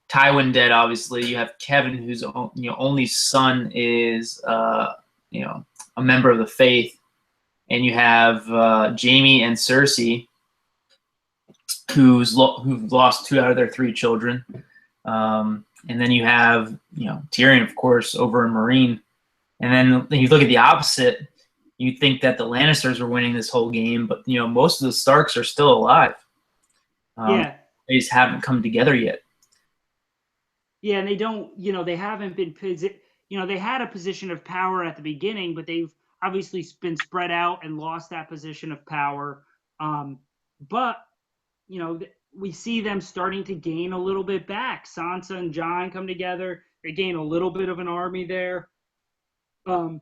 S2: Tywin dead, obviously. You have Kevin, whose only son is a member of the faith, and you have Jaime and Cersei, who've lost 2 out of their 3 children, and then you have Tyrion, of course, over in Meereen, and then you look at the opposite. You think that the Lannisters are winning this whole game, but most of the Starks are still alive.
S1: Yeah,
S2: they just haven't come together yet.
S1: Yeah, and they don't. They haven't been. They had a position of power at the beginning, but they've obviously been spread out and lost that position of power. But, we see them starting to gain a little bit back. Sansa and Jon come together. They gain a little bit of an army there. The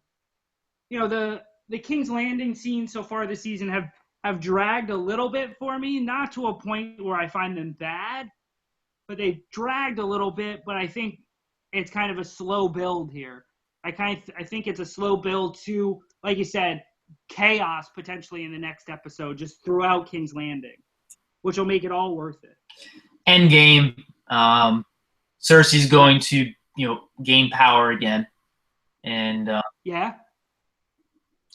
S1: King's Landing scenes so far this season have dragged a little bit for me, not to a point where I find them bad, but they've dragged a little bit, but I think it's kind of a slow build here. I think it's a slow build to, like you said, chaos potentially in the next episode, just throughout King's Landing, which will make it all worth it.
S2: Endgame, Cersei's going to gain power again, and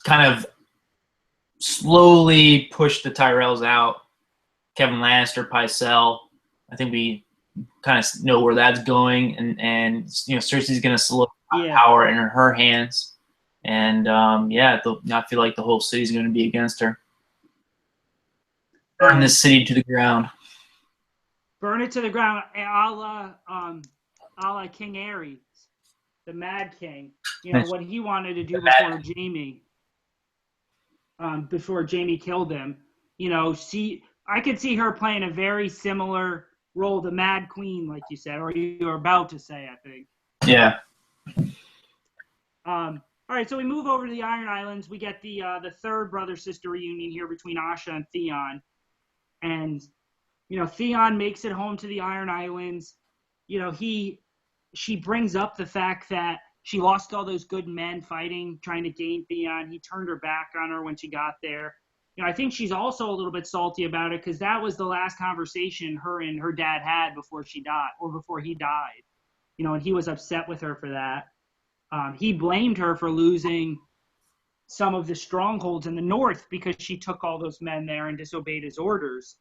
S2: kind of slowly push the Tyrells out. Kevin Lannister, Pycelle. I think we kind of know where that's going, and Cersei's going to solidify power in her hands, and I feel like the whole city's going to be against her. Burn this city to the ground.
S1: Burn it to the ground, a la King Ares, the Mad King. What he wanted to do before Jaime killed him. I could see her playing a very similar role, the Mad Queen, like you said, or you're about to say, I think.
S2: Yeah.
S1: All right, so we move over to the Iron Islands. We get the third brother-sister reunion here between Asha and Theon. And, Theon makes it home to the Iron Islands. She brings up the fact that she lost all those good men fighting, trying to gain Theon. He turned her back on her when she got there. I think she's also a little bit salty about it because that was the last conversation her and her dad had before she died, or before he died. And he was upset with her for that. He blamed her for losing some of the strongholds in the north because she took all those men there and disobeyed his orders.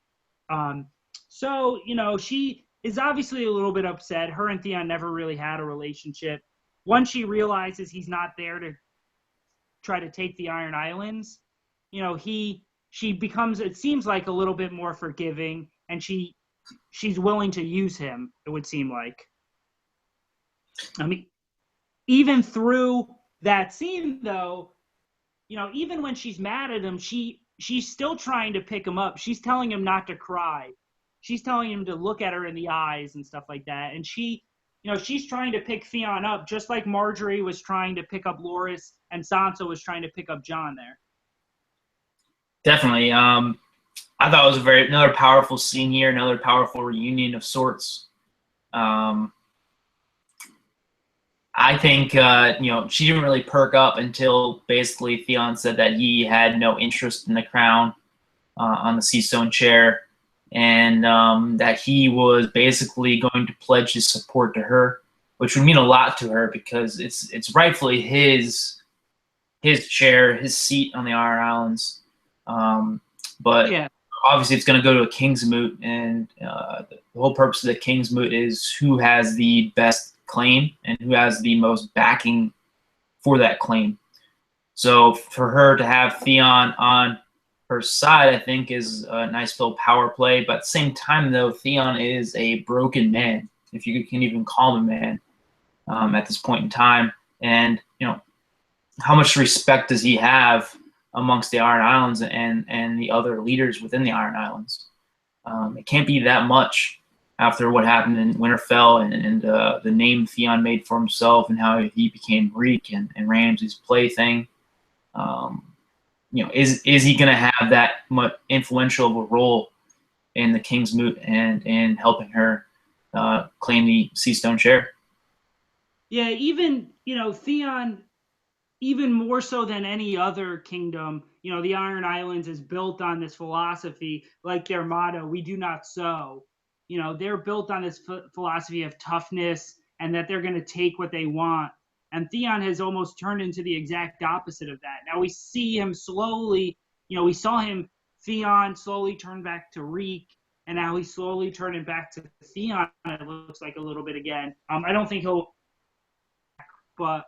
S1: So, she is obviously a little bit upset. Her and Theon never really had a relationship. Once she realizes he's not there to try to take the Iron Islands, she becomes, it seems like, a little bit more forgiving, and she's willing to use him, it would seem like. I mean, even through that scene, though, even when she's mad at him, she's still trying to pick him up. She's telling him not to cry. She's telling him to look at her in the eyes and stuff like that. And she's trying to pick Theon up, just like Marjorie was trying to pick up Loras and Sansa was trying to pick up Jon there.
S2: Definitely. I thought it was another powerful scene here, another powerful reunion of sorts. I think, she didn't really perk up until basically Theon said that he had no interest in the crown on the Seastone chair, and that he was basically going to pledge his support to her, which would mean a lot to her because it's rightfully his chair, his seat on the Iron Islands. But yeah, obviously it's going to go to a King's Moot, and the whole purpose of the King's Moot is who has the best claim and who has the most backing for that claim. So for her to have Theon on her side, I think, is a nice little power play. But at the same time, though, Theon is a broken man, if you can even call him a man, at this point in time. And, how much respect does he have amongst the Iron Islands and the other leaders within the Iron Islands? It can't be that much after what happened in Winterfell and the name Theon made for himself and how he became Reek and Ramsay's plaything. Is he going to have that much influential of a role in the King's Moot and in helping her claim the Seastone chair?
S1: Yeah, even, Theon, even more so than any other kingdom, the Iron Islands is built on this philosophy, like their motto, "We do not sow." They're built on this philosophy of toughness and that they're going to take what they want. And Theon has almost turned into the exact opposite of that. Now we see him slowly, we saw Theon slowly turn back to Reek, and now he's slowly turning back to Theon, it looks like, a little bit again. I don't think but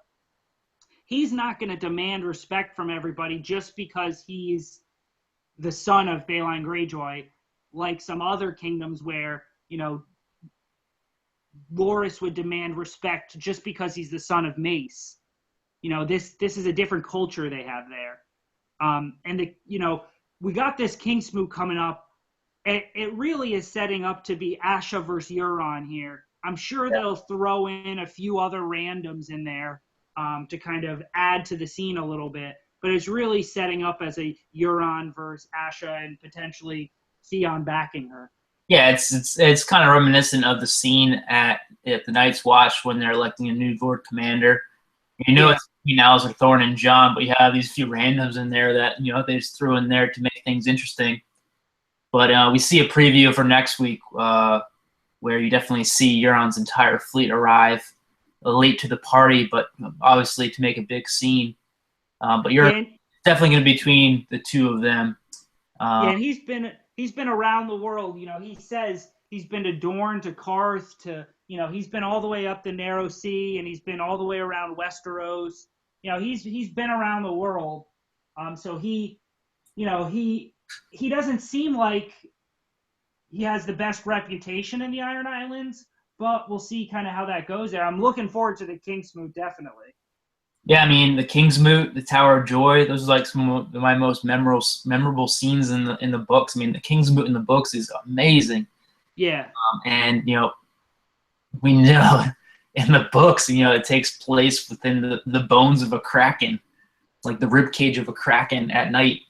S1: he's not going to demand respect from everybody just because he's the son of Balon Greyjoy, like some other kingdoms where, Loras would demand respect just because he's the son of Mace. This is a different culture they have there. We got this King's Moot coming up. It really is setting up to be Asha versus Euron here. I'm sure they'll throw in a few other randoms in there to kind of add to the scene a little bit. But it's really setting up as a Euron versus Asha and potentially Theon backing her.
S2: Yeah, it's kind of reminiscent of the scene at the Night's Watch when they're electing a new Lord Commander. It's between Alistair Thorne and Jon, but you have these few randoms in there that they just threw in there to make things interesting. But we see a preview for next week where you definitely see Euron's entire fleet arrive late to the party, but obviously to make a big scene. But you're definitely going to be between the two of them.
S1: And he's been around the world. He says he's been to Dorne, to Karth, to he's been all the way up the Narrow Sea, and he's been all the way around Westeros. He's been around the world. So he doesn't seem like he has the best reputation in the Iron Islands, but we'll see kind of how that goes there. I'm looking forward to the King's Moot, definitely.
S2: Yeah, I mean, the King's Moot, the Tower of Joy, those are like some of my most memorable scenes in the books. I mean, the King's Moot in the books is amazing.
S1: Yeah.
S2: And we know in the books, it takes place within the bones of a kraken, like the rib cage of a kraken at night.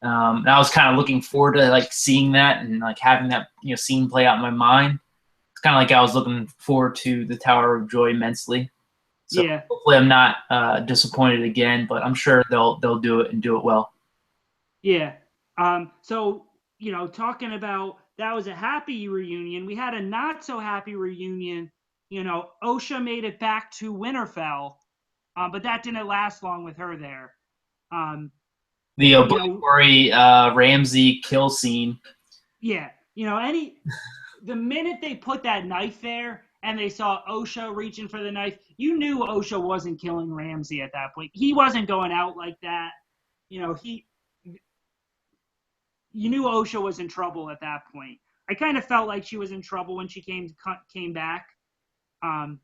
S2: And I was kind of looking forward to like seeing that and like having that scene play out in my mind. It's kind of like I was looking forward to the Tower of Joy immensely. So
S1: Yeah.
S2: hopefully I'm not disappointed again, but I'm sure they'll do it and do it well.
S1: Yeah. So, talking about that was a happy reunion. We had a not so happy reunion. OSHA made it back to Winterfell, but that didn't last long with her there.
S2: The
S1: You know,
S2: obligatory Ramsay kill scene.
S1: yeah. The minute they put that knife there and they saw OSHA reaching for the knife, you knew OSHA wasn't killing Ramsay at that point. He wasn't going out like that. He you knew OSHA was in trouble at that point. I kind of felt like she was in trouble when she came back. Um,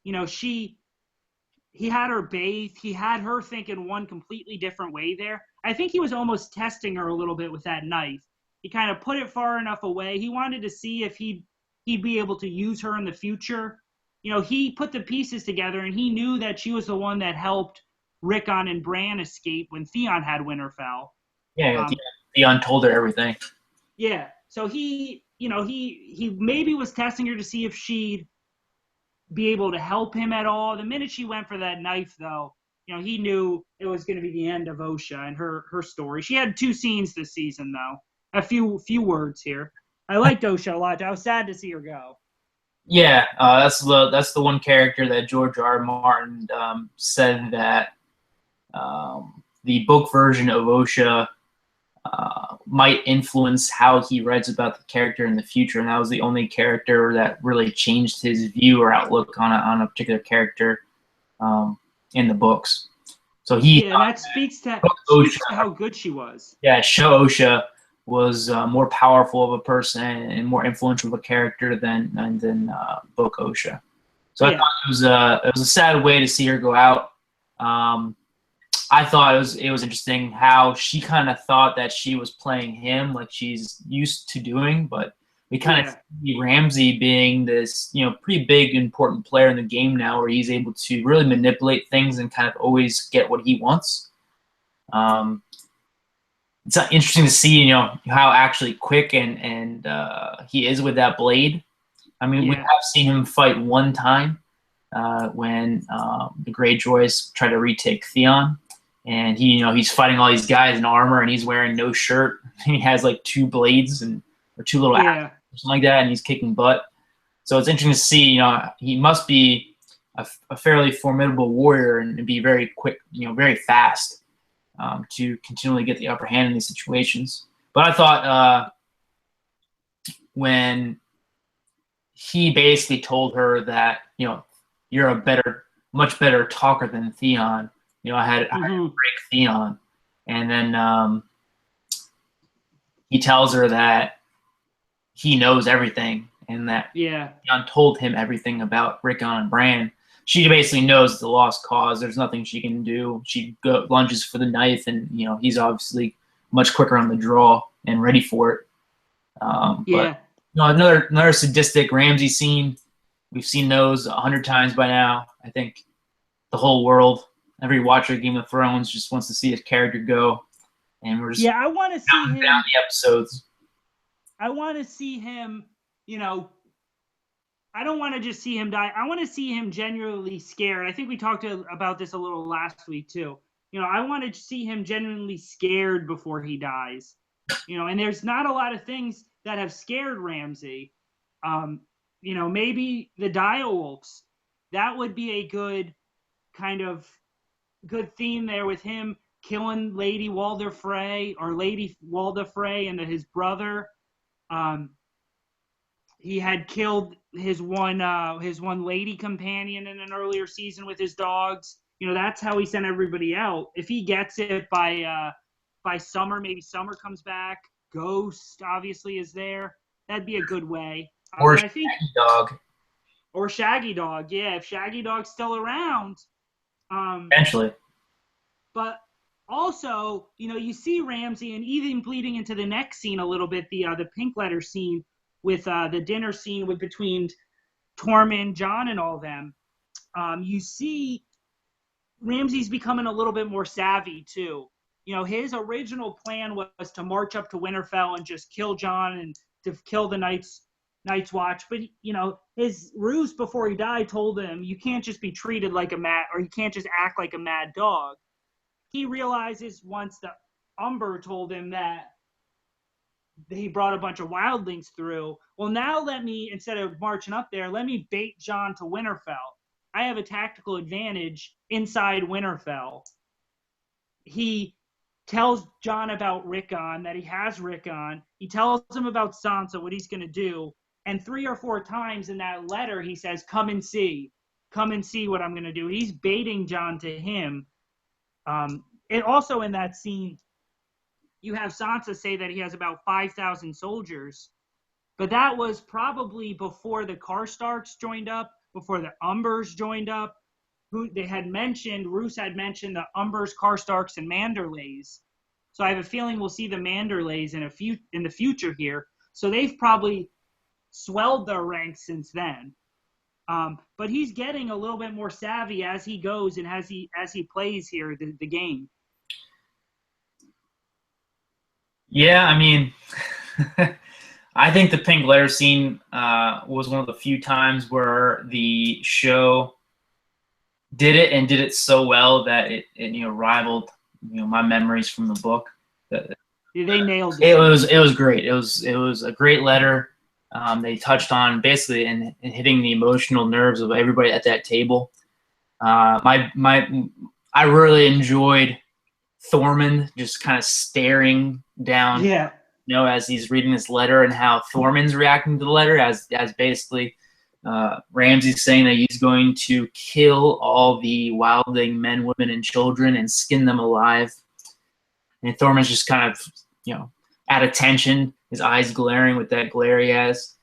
S1: he had her bathed. He had her thinking one completely different way there. I think he was almost testing her a little bit with that knife. He kind of put it far enough away. He wanted to see if he'd be able to use her in the future. He put the pieces together and he knew that she was the one that helped Rickon and Bran escape when Theon had Winterfell.
S2: Yeah, Theon told her everything.
S1: Yeah. So he maybe was testing her to see if she'd be able to help him at all. The minute she went for that knife, though, he knew it was going to be the end of OSHA and her story. She had 2 scenes this season, though. A few words here. I liked OSHA a lot. I was sad to see her go.
S2: Yeah, that's the one character that George R. R. Martin said that the book version of OSHA might influence how he writes about the character in the future, and that was the only character that really changed his view or outlook on a particular character in the books. So
S1: that speaks to how good she was.
S2: Yeah, Show OSHA was more powerful of a person and more influential of a character than Book OSHA. So I thought it was a sad way to see her go out. I thought it was interesting how she kind of thought that she was playing him like she's used to doing, but we kind of see Ramsay being this pretty big important player in the game now, where he's able to really manipulate things and kind of always get what he wants. It's interesting to see how actually quick and he is with that blade. I mean, we have seen him fight one time when the Greyjoys try to retake Theon. And he's fighting all these guys in armor, and he's wearing no shirt. He has like 2 blades or 2 little axes or something like that, and he's kicking butt. So it's interesting to see. He must be a fairly formidable warrior and be very quick, very fast to continually get the upper hand in these situations. But I thought when he basically told her that you're a much better talker than Theon. I had to break Theon. And then he tells her that he knows everything and that Theon told him everything about Rickon and Bran. She basically knows it's a lost cause. There's nothing she can do. She lunges for the knife, and he's obviously much quicker on the draw and ready for it. But another sadistic Ramsay scene. We've seen those 100 times by now. I think the whole world, every watcher of Game of Thrones, just wants to see his character go, and we're just
S1: I want to see him
S2: down the episodes.
S1: I want to see him. I don't want to just see him die. I want to see him genuinely scared. I think we talked about this a little last week too. I want to see him genuinely scared before he dies. And there's not a lot of things that have scared Ramsay. Maybe the direwolves. That would be a good kind of good theme there with him killing Lady Walder Frey and his brother. He had killed his one lady companion in an earlier season with his dogs. That's how he sent everybody out. If he gets it by summer, maybe Summer comes back. Ghost obviously is there. That'd be a good way.
S2: Or Shaggy Dog.
S1: Or Shaggy Dog, yeah. If Shaggy Dog's still around.
S2: Eventually.
S1: But also, you see Ramsay, and even bleeding into the next scene a little bit, the pink letter scene, with the dinner scene between Tormund, Jon, and all them, you see Ramsay's becoming a little bit more savvy too. His original plan was to march up to Winterfell and just kill Jon and to kill the Night's Watch. But his ruse before he died told him you can't just be treated like you can't just act like a mad dog. He realizes once the Umber told him that he brought a bunch of wildlings through. Well, now instead of marching up there, let me bait Jon to Winterfell. I have a tactical advantage inside Winterfell. He tells Jon about Rickon, that he has Rickon. He tells him about Sansa, what he's going to do. And 3 or 4 times in that letter, he says, come and see. Come and see what I'm going to do. He's baiting Jon to him. And also in that scene, you have Sansa say that he has about 5,000 soldiers. But that was probably before the Karstarks joined up, before the Umbers joined up. Roose had mentioned the Umbers, Karstarks, and Manderleys. So I have a feeling we'll see the Manderleys in the future here. So they've probably swelled their ranks since then. But he's getting a little bit more savvy as he goes and as he plays here the game.
S2: Yeah, I mean, I think the pink letter scene was one of the few times where the show did it and did it so well that it rivaled my memories from the book.
S1: They nailed it.
S2: It was great. It was a great letter. They touched on basically and hitting the emotional nerves of everybody at that table. I really enjoyed Tormund just kind of staring down, as he's reading this letter, and how Tormund's reacting to the letter as basically Ramsay's saying that he's going to kill all the wildling men, women, and children and skin them alive. And Tormund's just kind of, at attention, his eyes glaring with that glare he has.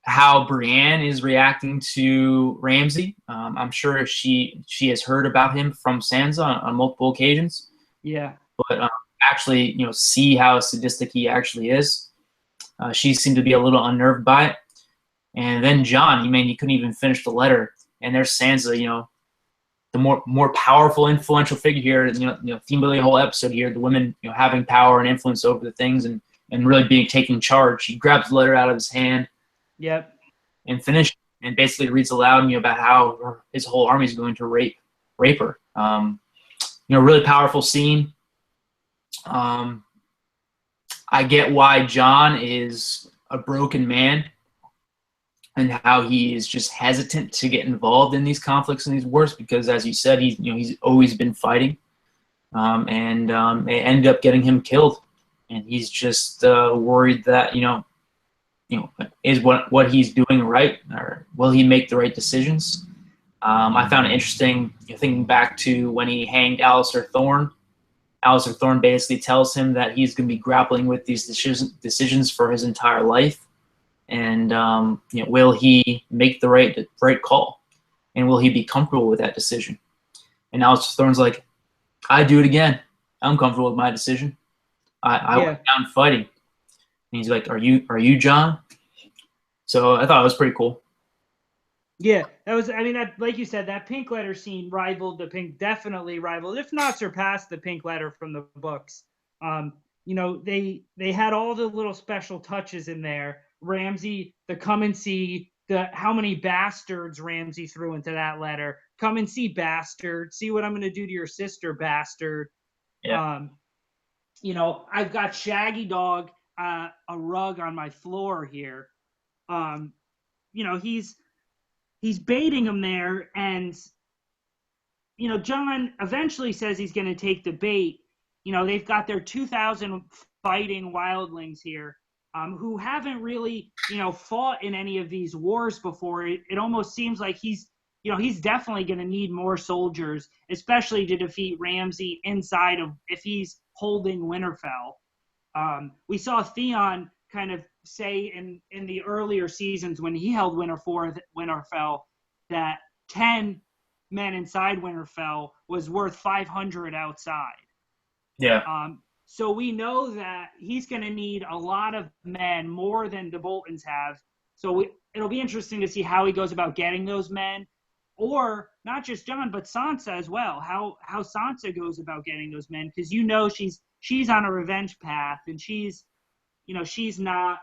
S2: How Brienne is reacting to Ramsay. I'm sure she has heard about him from Sansa on multiple occasions.
S1: Yeah.
S2: But actually, see how sadistic he actually is. She seemed to be a little unnerved by it. And then Jon, he couldn't even finish the letter. And there's Sansa, the more powerful, influential figure here. Theme of the whole episode here, the women, having power and influence over the things and really taking charge. He grabs the letter out of his hand.
S1: Yep.
S2: And finished and basically reads aloud about how his whole army is going to rape her. Really powerful scene. I get why Jon is a broken man and how he is just hesitant to get involved in these conflicts and these wars because, as you said, he's always been fighting, and it ended up getting him killed, and he's just worried that is what he's doing right, or will he make the right decisions? I found it interesting, thinking back to when he hanged Alistair Thorne. Alistair Thorne basically tells him that he's going to be grappling with these decisions for his entire life, and will he make the right call, and will he be comfortable with that decision? And Alistair Thorne's like, "I do it again. I'm comfortable with my decision. I went down fighting." And he's like, "Are you Jon?" So I thought it was pretty cool.
S1: Yeah, like you said, that pink letter scene definitely rivaled, if not surpassed, the pink letter from the books. They had all the little special touches in there. Ramsay, the come and see, how many bastards Ramsay threw into that letter. Come and see, bastard. See what I'm going to do to your sister, bastard.
S2: Yeah.
S1: I've got Shaggy Dog, a rug on my floor here. He's baiting him there, and Jon eventually says he's going to take the bait. They've got their 2,000 fighting wildlings here, who haven't really fought in any of these wars before. It almost seems like he's definitely going to need more soldiers, especially to defeat Ramsay inside of if he's holding Winterfell. We saw Theon kind of say in the earlier seasons when he held Winterfell that 10 men inside Winterfell was worth 500 outside.
S2: Yeah.
S1: So we know that he's going to need a lot of men, more than the Boltons have. So it'll be interesting to see how he goes about getting those men, or not just Jon, but Sansa as well. How Sansa goes about getting those men, because she's on a revenge path, and she's not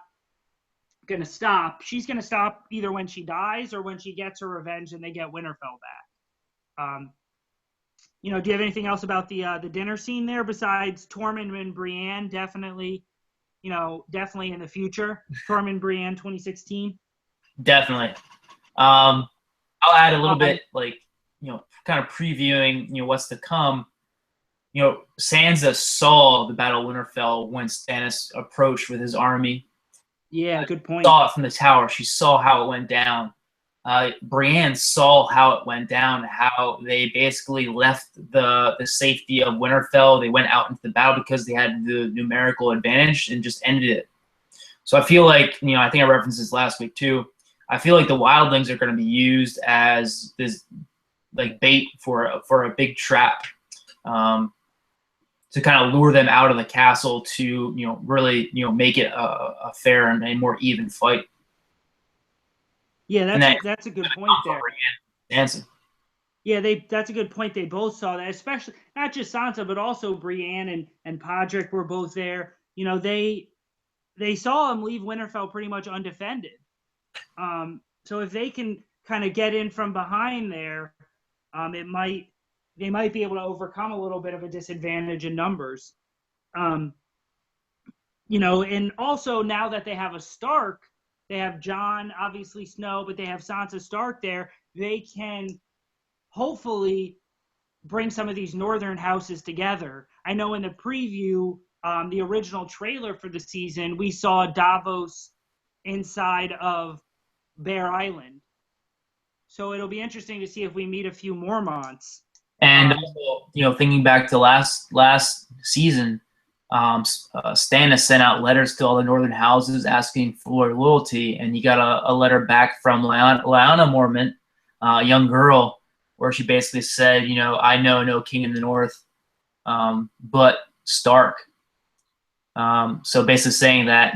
S1: going to stop. She's going to stop either when she dies or when she gets her revenge and they get Winterfell back. Do you have anything else about the dinner scene there besides Tormund and Brienne? Definitely in the future. Tormund, Brienne, 2016.
S2: Definitely. I'll add a little bit, kind of previewing, what's to come. Sansa saw the Battle of Winterfell when Stannis approached with his army.
S1: Yeah, good point.
S2: Saw it from the tower. She saw how it went down. Brienne saw how it went down, how they basically left the safety of Winterfell. They went out into the battle because they had the numerical advantage and just ended it. So I feel like, I think I referenced this last week too. I feel like the Wildlings are going to be used as this bait for a big trap, to kind of lure them out of the castle to, really, make it a fair and a more even fight.
S1: Yeah, that's a good point there.
S2: Sansa.
S1: Yeah, that's a good point. They both saw that, especially not just Sansa, but also Brienne and Podrick were both there. They saw him leave Winterfell pretty much undefended. So if they can kind of get in from behind there, they might be able to overcome a little bit of a disadvantage in numbers. And also now that they have a Stark, they have Jon, obviously Snow, but they have Sansa Stark there. They can hopefully bring some of these northern houses together. I know in the preview, the original trailer for the season, we saw Davos inside of Bear Island. So it'll be interesting to see if we meet a few Mormonts.
S2: And also, thinking back to last season, Stannis sent out letters to all the northern houses asking for loyalty, and you got a letter back from Lyanna Mormont, a young girl, where she basically said, I know no king in the north, but Stark. So basically saying that,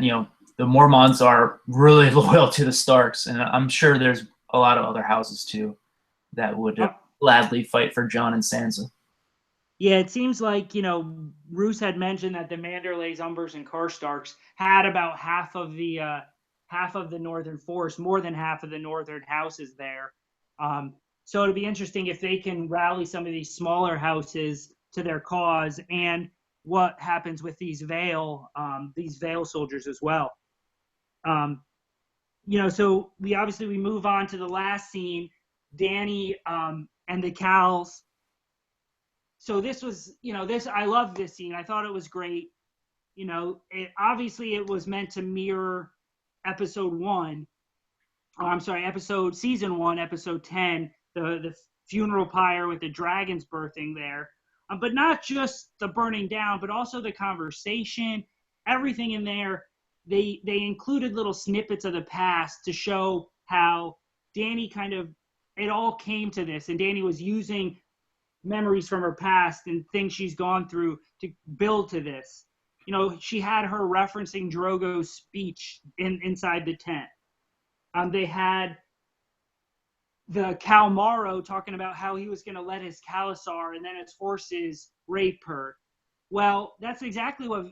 S2: the Mormonts are really loyal to the Starks, and I'm sure there's a lot of other houses too that would gladly fight for Jon and Sansa.
S1: Yeah, it seems like, Roose had mentioned that the Manderleys, Umbers, and Karstarks had about half of the northern force, more than half of the northern houses there. So it'll be interesting if they can rally some of these smaller houses to their cause, and what happens with these Vale soldiers as well. So we move on to the last scene, Dany and the Cals. So this was, I love this scene. I thought it was great. It was meant to mirror season 1, episode 10, the funeral pyre with the dragons birthing there. But not just the burning down, but also the conversation, everything in there. They included little snippets of the past to show how Dany it all came to this, and Dany was using memories from her past and things she's gone through to build to this. She had her referencing Drogo's speech inside the tent. They had the Khal Marrow talking about how he was going to let his Khalasar and then his forces rape her. Well, that's exactly what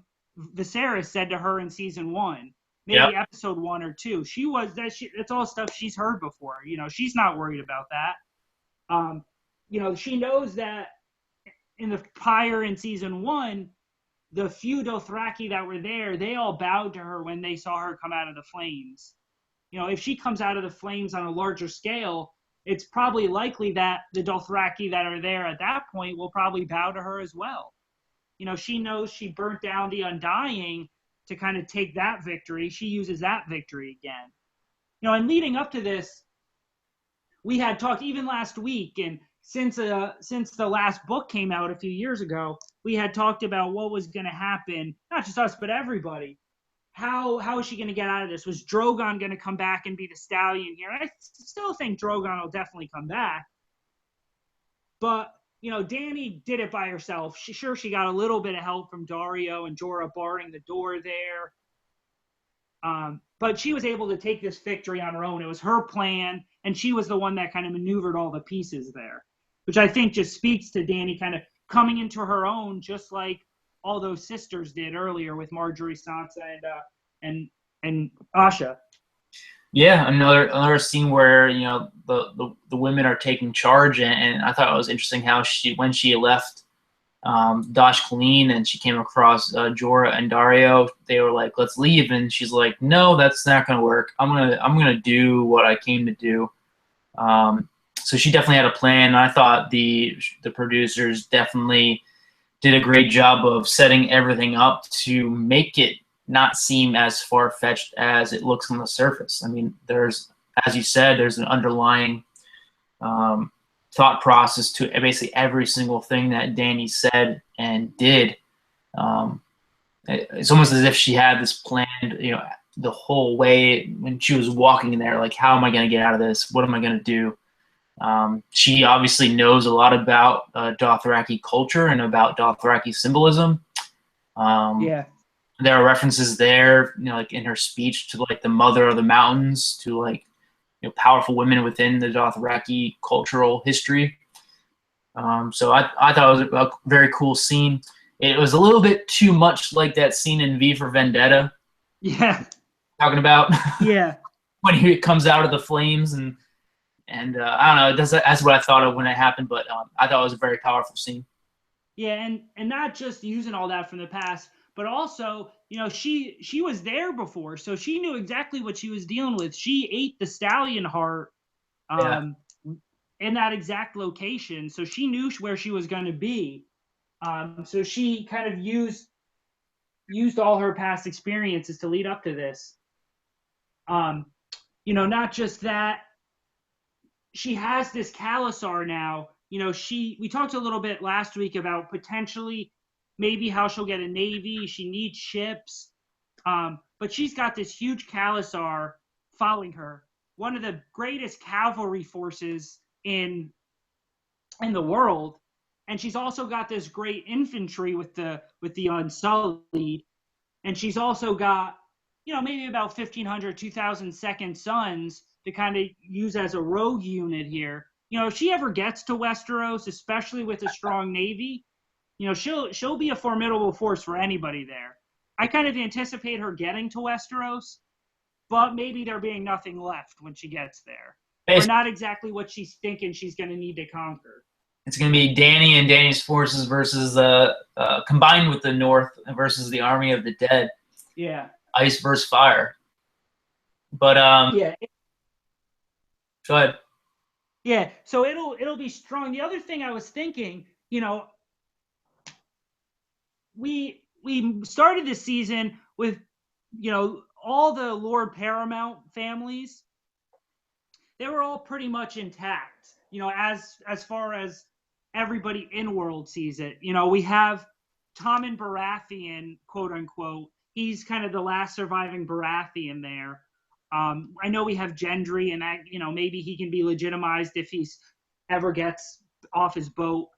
S1: Viserys said to her in season 1, maybe episode 1 or 2. It's all stuff she's heard before. She's not worried about that. She knows that in the pyre in season 1, the few Dothraki that were there, they all bowed to her when they saw her come out of the flames. If she comes out of the flames on a larger scale, it's probably likely that the Dothraki that are there at that point will probably bow to her as well. She knows she burnt down the Undying to kind of take that victory. She uses that victory again. And leading up to this, we had talked even last week, and since the last book came out a few years ago, we had talked about what was going to happen, not just us, but everybody. How is she going to get out of this? Was Drogon going to come back and be the stallion here? I still think Drogon will definitely come back. But Dany did it by herself. She got a little bit of help from Dario and Jorah barring the door there. But she was able to take this victory on her own. It was her plan, and she was the one that kind of maneuvered all the pieces there, which I think just speaks to Dany kind of coming into her own, just like all those sisters did earlier with Marjorie, Sansa, and Asha.
S2: Yeah, another scene where the women are taking charge, and I thought it was interesting how when she left Dosh Colleen and she came across Jorah and Dario, they were like, "Let's leave," and she's like, "No, that's not gonna work. I'm gonna do what I came to do." So she definitely had a plan. I thought the producers definitely did a great job of setting everything up to make it not seem as far-fetched as it looks on the surface. I mean, as you said, there's an underlying thought process to basically every single thing that Dany said and did. It's almost as if she had this planned, the whole way when she was walking in there, like, how am I going to get out of this? What am I going to do? She obviously knows a lot about Dothraki culture and about Dothraki symbolism.
S1: Yeah.
S2: There are references there, like in her speech to like the Mother of the Mountains, to like powerful women within the Dothraki cultural history. So I thought it was a very cool scene. It was a little bit too much like that scene in V for Vendetta.
S1: Yeah.
S2: Talking about
S1: yeah
S2: when he comes out of the flames and I don't know. That's what I thought of when it happened, but I thought it was a very powerful scene.
S1: Yeah, and not just using all that from the past, but also, she was there before, so she knew exactly what she was dealing with. She ate the stallion heart in that exact location, so she knew where she was going to be. So she kind of used all her past experiences to lead up to this. Not just that, she has this Khalasar now. We talked a little bit last week about potentially maybe how she'll get a navy. She needs ships. But she's got this huge Khalasar following her, one of the greatest cavalry forces in the world. And she's also got this great infantry with the Unsullied. And she's also got, maybe about 1,500, 2,000 second sons to kind of use as a rogue unit here. If she ever gets to Westeros, especially with a strong navy, she'll be a formidable force for anybody there. I kind of anticipate her getting to Westeros, but maybe there being nothing left when she gets there. Or not exactly what she's thinking she's going to need to conquer.
S2: It's going to be Dany and Dany's forces versus combined with the North versus the army of the dead.
S1: Yeah.
S2: Ice versus fire. But
S1: yeah.
S2: Go ahead.
S1: Yeah, so it'll be strong. The other thing I was thinking, we started the season with, all the Lord Paramount families. They were all pretty much intact, as far as everybody in world sees it. We have Tommen Baratheon, quote unquote. He's kind of the last surviving Baratheon there. I know we have Gendry, and that, maybe he can be legitimized if he's ever gets off his boat.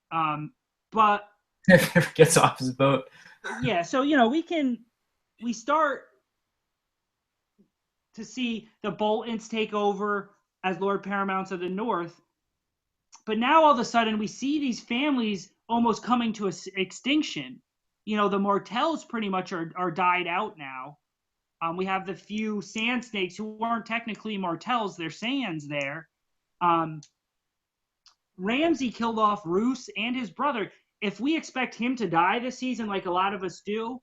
S1: But
S2: if he ever gets off his boat.
S1: Yeah, so we start to see the Boltons take over as Lord Paramounts of the North. But now all of a sudden we see these families almost coming to extinction. The Martells pretty much are died out now. We have the few sand snakes who weren't technically Martells, they're sands there. Ramsay killed off Roose and his brother. If we expect him to die this season like a lot of us do,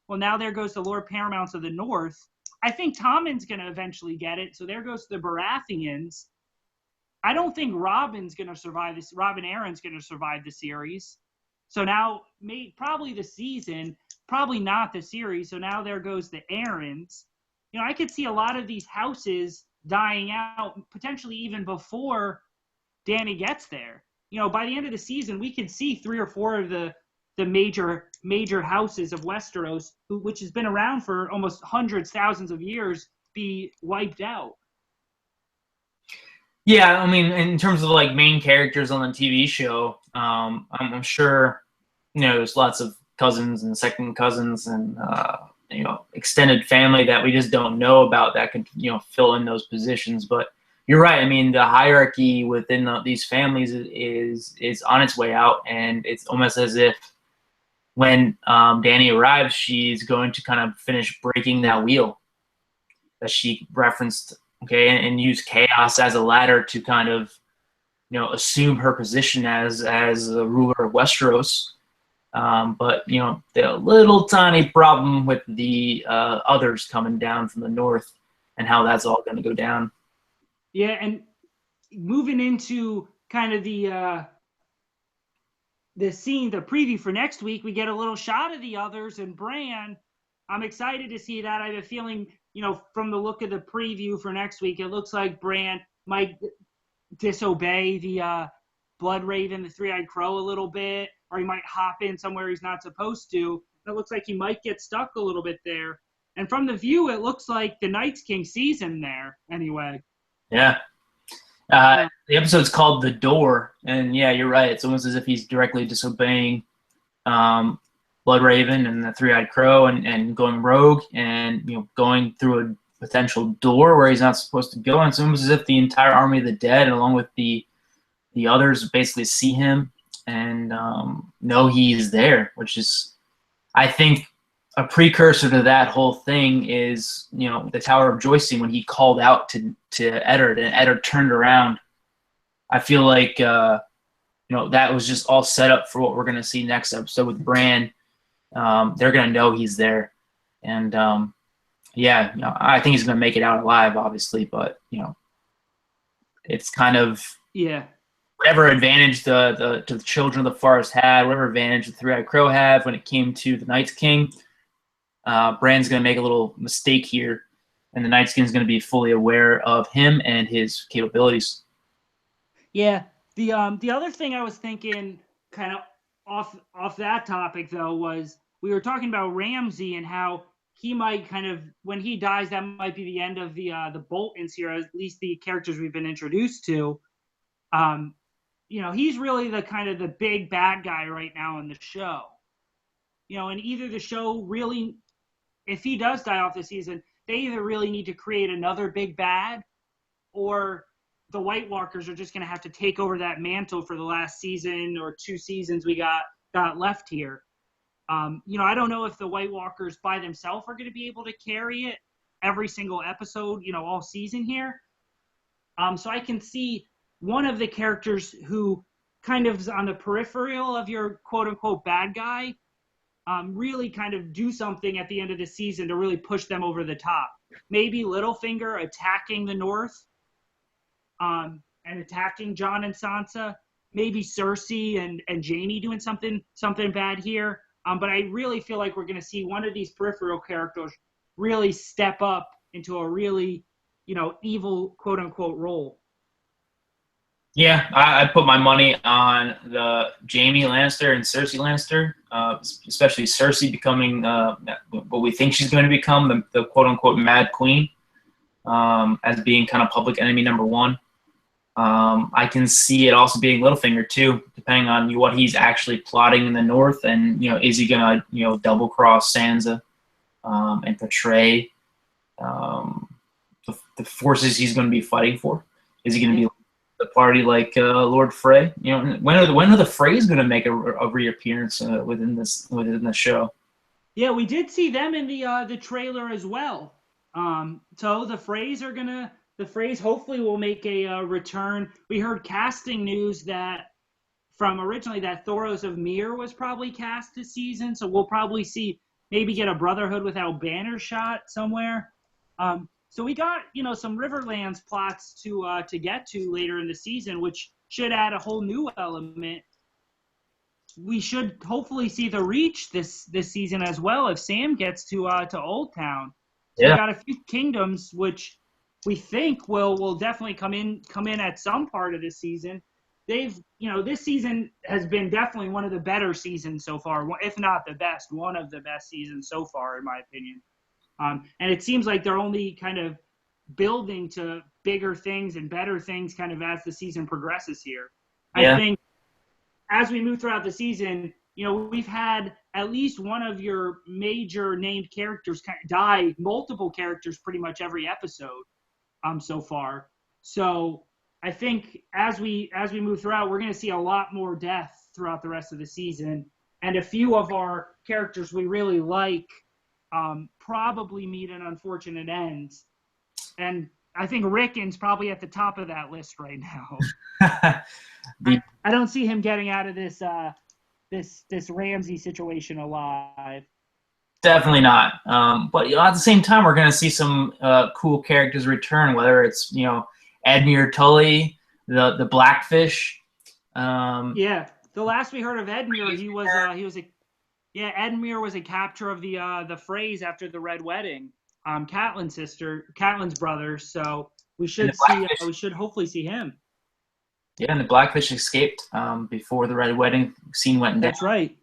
S1: well, now there goes the Lord Paramounts of the North. I think Tommen's going to eventually get it, so there goes the Baratheons. I don't think Robin's going to survive this. Robin Aaron's going to survive the series. So now, probably the season, probably not the series. So now there goes the Aarons. I could see a lot of these houses dying out, potentially even before Dany gets there. By the end of the season, we could see 3 or 4 of the major houses of Westeros, which has been around for almost hundreds, thousands of years, be wiped out.
S2: Yeah, I mean, in terms of like main characters on the TV show, I'm sure, there's lots of cousins and second cousins and, extended family that we just don't know about that could, fill in those positions. But you're right. I mean, the hierarchy within these families is on its way out, and it's almost as if when Danny arrives, she's going to kind of finish breaking that wheel that she referenced, okay, and use chaos as a ladder to kind of, assume her position as the ruler of Westeros. But the little tiny problem with the others coming down from the north and how that's all going to go down.
S1: Yeah, and moving into kind of the scene, the preview for next week, we get a little shot of the others and Bran. I'm excited to see that. I have a feeling, from the look of the preview for next week, it looks like Bran might disobey the Blood Raven, the Three-Eyed Crow, a little bit, or he might hop in somewhere he's not supposed to. It looks like he might get stuck a little bit there. And from the view, it looks like the Night's King sees him there anyway.
S2: Yeah. The episode's called The Door, and yeah, you're right. It's almost as if he's directly disobeying Blood Raven and the Three-Eyed Crow and going rogue and, going through a potential door where he's not supposed to go. And it's almost as if the entire army of the dead, along with the others, basically see him and know he's there, which is, I think, a precursor to that whole thing is, the Tower of Joycing when he called out to Eddard and Eddard turned around. I feel like, that was just all set up for what we're going to see next episode with Bran. They're going to know he's there. And, I think he's going to make it out alive, obviously, but, it's kind of whatever advantage the children of the forest had, whatever advantage the Three-Eyed Crow had when it came to the Night's King. Bran's going to make a little mistake here, and the Night's King is going to be fully aware of him and his capabilities.
S1: Yeah. The other thing I was thinking, kind of off that topic though, was we were talking about Ramsay and how he might kind of, when he dies, that might be the end of the Boltons here, at least the characters we've been introduced to. He's really the kind of the big bad guy right now in the show. And either the show really, if he does die off this season, they either really need to create another big bad, or the White Walkers are just going to have to take over that mantle for the last season or 2 seasons we got left here. I don't know if the White Walkers by themselves are going to be able to carry it every single episode, all season here. So I can see one of the characters who kind of is on the peripheral of your quote-unquote bad guy really kind of do something at the end of the season to really push them over the top. Maybe Littlefinger attacking the North and attacking Jon and Sansa. Maybe Cersei and Jaime doing something bad here. But I really feel like we're going to see one of these peripheral characters really step up into a really, evil quote-unquote role.
S2: Yeah, I put my money on the Jaime Lannister and Cersei Lannister, especially Cersei becoming what we think she's going to become, the quote-unquote Mad Queen, as being kind of public enemy number 1. I can see it also being Littlefinger too, depending on what he's actually plotting in the north, and is he gonna double cross Sansa and portray the forces he's going to be fighting for? Is he going to be the party like Lord Frey? When are the Freys going to make a reappearance within the show?
S1: Yeah, we did see them in the trailer as well. So the Freys hopefully will make a return. We heard casting news that from originally that Thoros of Myr was probably cast this season, so we'll probably maybe get a Brotherhood without Banner shot somewhere. So we got some Riverlands plots to get to later in the season, which should add a whole new element. We should hopefully see the Reach this season as well if Sam gets to Old Town. So yeah. We got a few kingdoms which we think will definitely come in at some part of this season. This season has been definitely one of the better seasons so far, if not the best, one of the best seasons so far, in my opinion. And it seems like they're only kind of building to bigger things and better things kind of as the season progresses here. Yeah. I think as we move throughout the season, we've had at least one of your major named characters die, multiple characters pretty much every episode so far. So I think as we move throughout, we're going to see a lot more death throughout the rest of the season. And a few of our characters we really like probably meet an unfortunate end. And I think Rickon's probably at the top of that list right now. I don't see him getting out of this this Ramsey situation alive.
S2: Definitely not. But at the same time, we're going to see some cool characters return, whether it's Edmure Tully, the Blackfish.
S1: Yeah, the last we heard of Edmure, Edmure was a capture of the phrase after the Red Wedding. Catelyn's brother. So we should hopefully see him.
S2: Yeah, and the Blackfish escaped before the Red Wedding scene went down.
S1: That's right.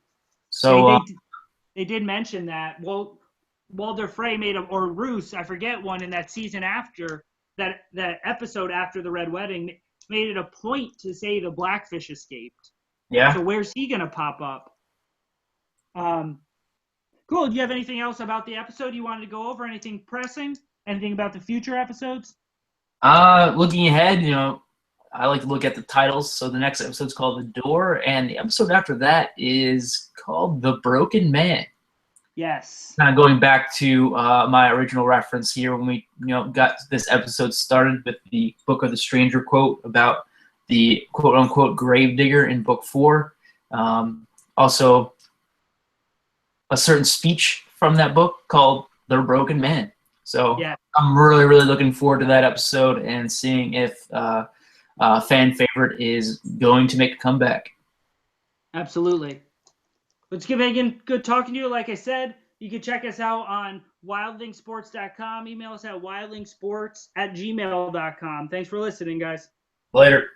S2: So
S1: they did mention that. Well, Walder Frey or Roose, I forget one in that season after that episode after the Red Wedding made it a point to say the Blackfish escaped.
S2: Yeah.
S1: So where's he gonna pop up? Cool. Do you have anything else about the episode you wanted to go over? Anything pressing? Anything about the future episodes?
S2: Looking ahead, I like to look at the titles. So the next episode's called The Door, and the episode after that is called The Broken Man.
S1: Yes.
S2: Kind of going back to my original reference here when we got this episode started with the Book of the Stranger quote about the quote-unquote gravedigger in Book 4. Also, a certain speech from that book called The Broken Man. So yeah. I'm really, really looking forward to that episode and seeing if fan favorite is going to make a comeback.
S1: Absolutely. Let's give Megan good talking to you. Like I said, you can check us out on wildlingsports.com. Email us at wildlingsports@gmail.com. Thanks for listening, guys.
S2: Later.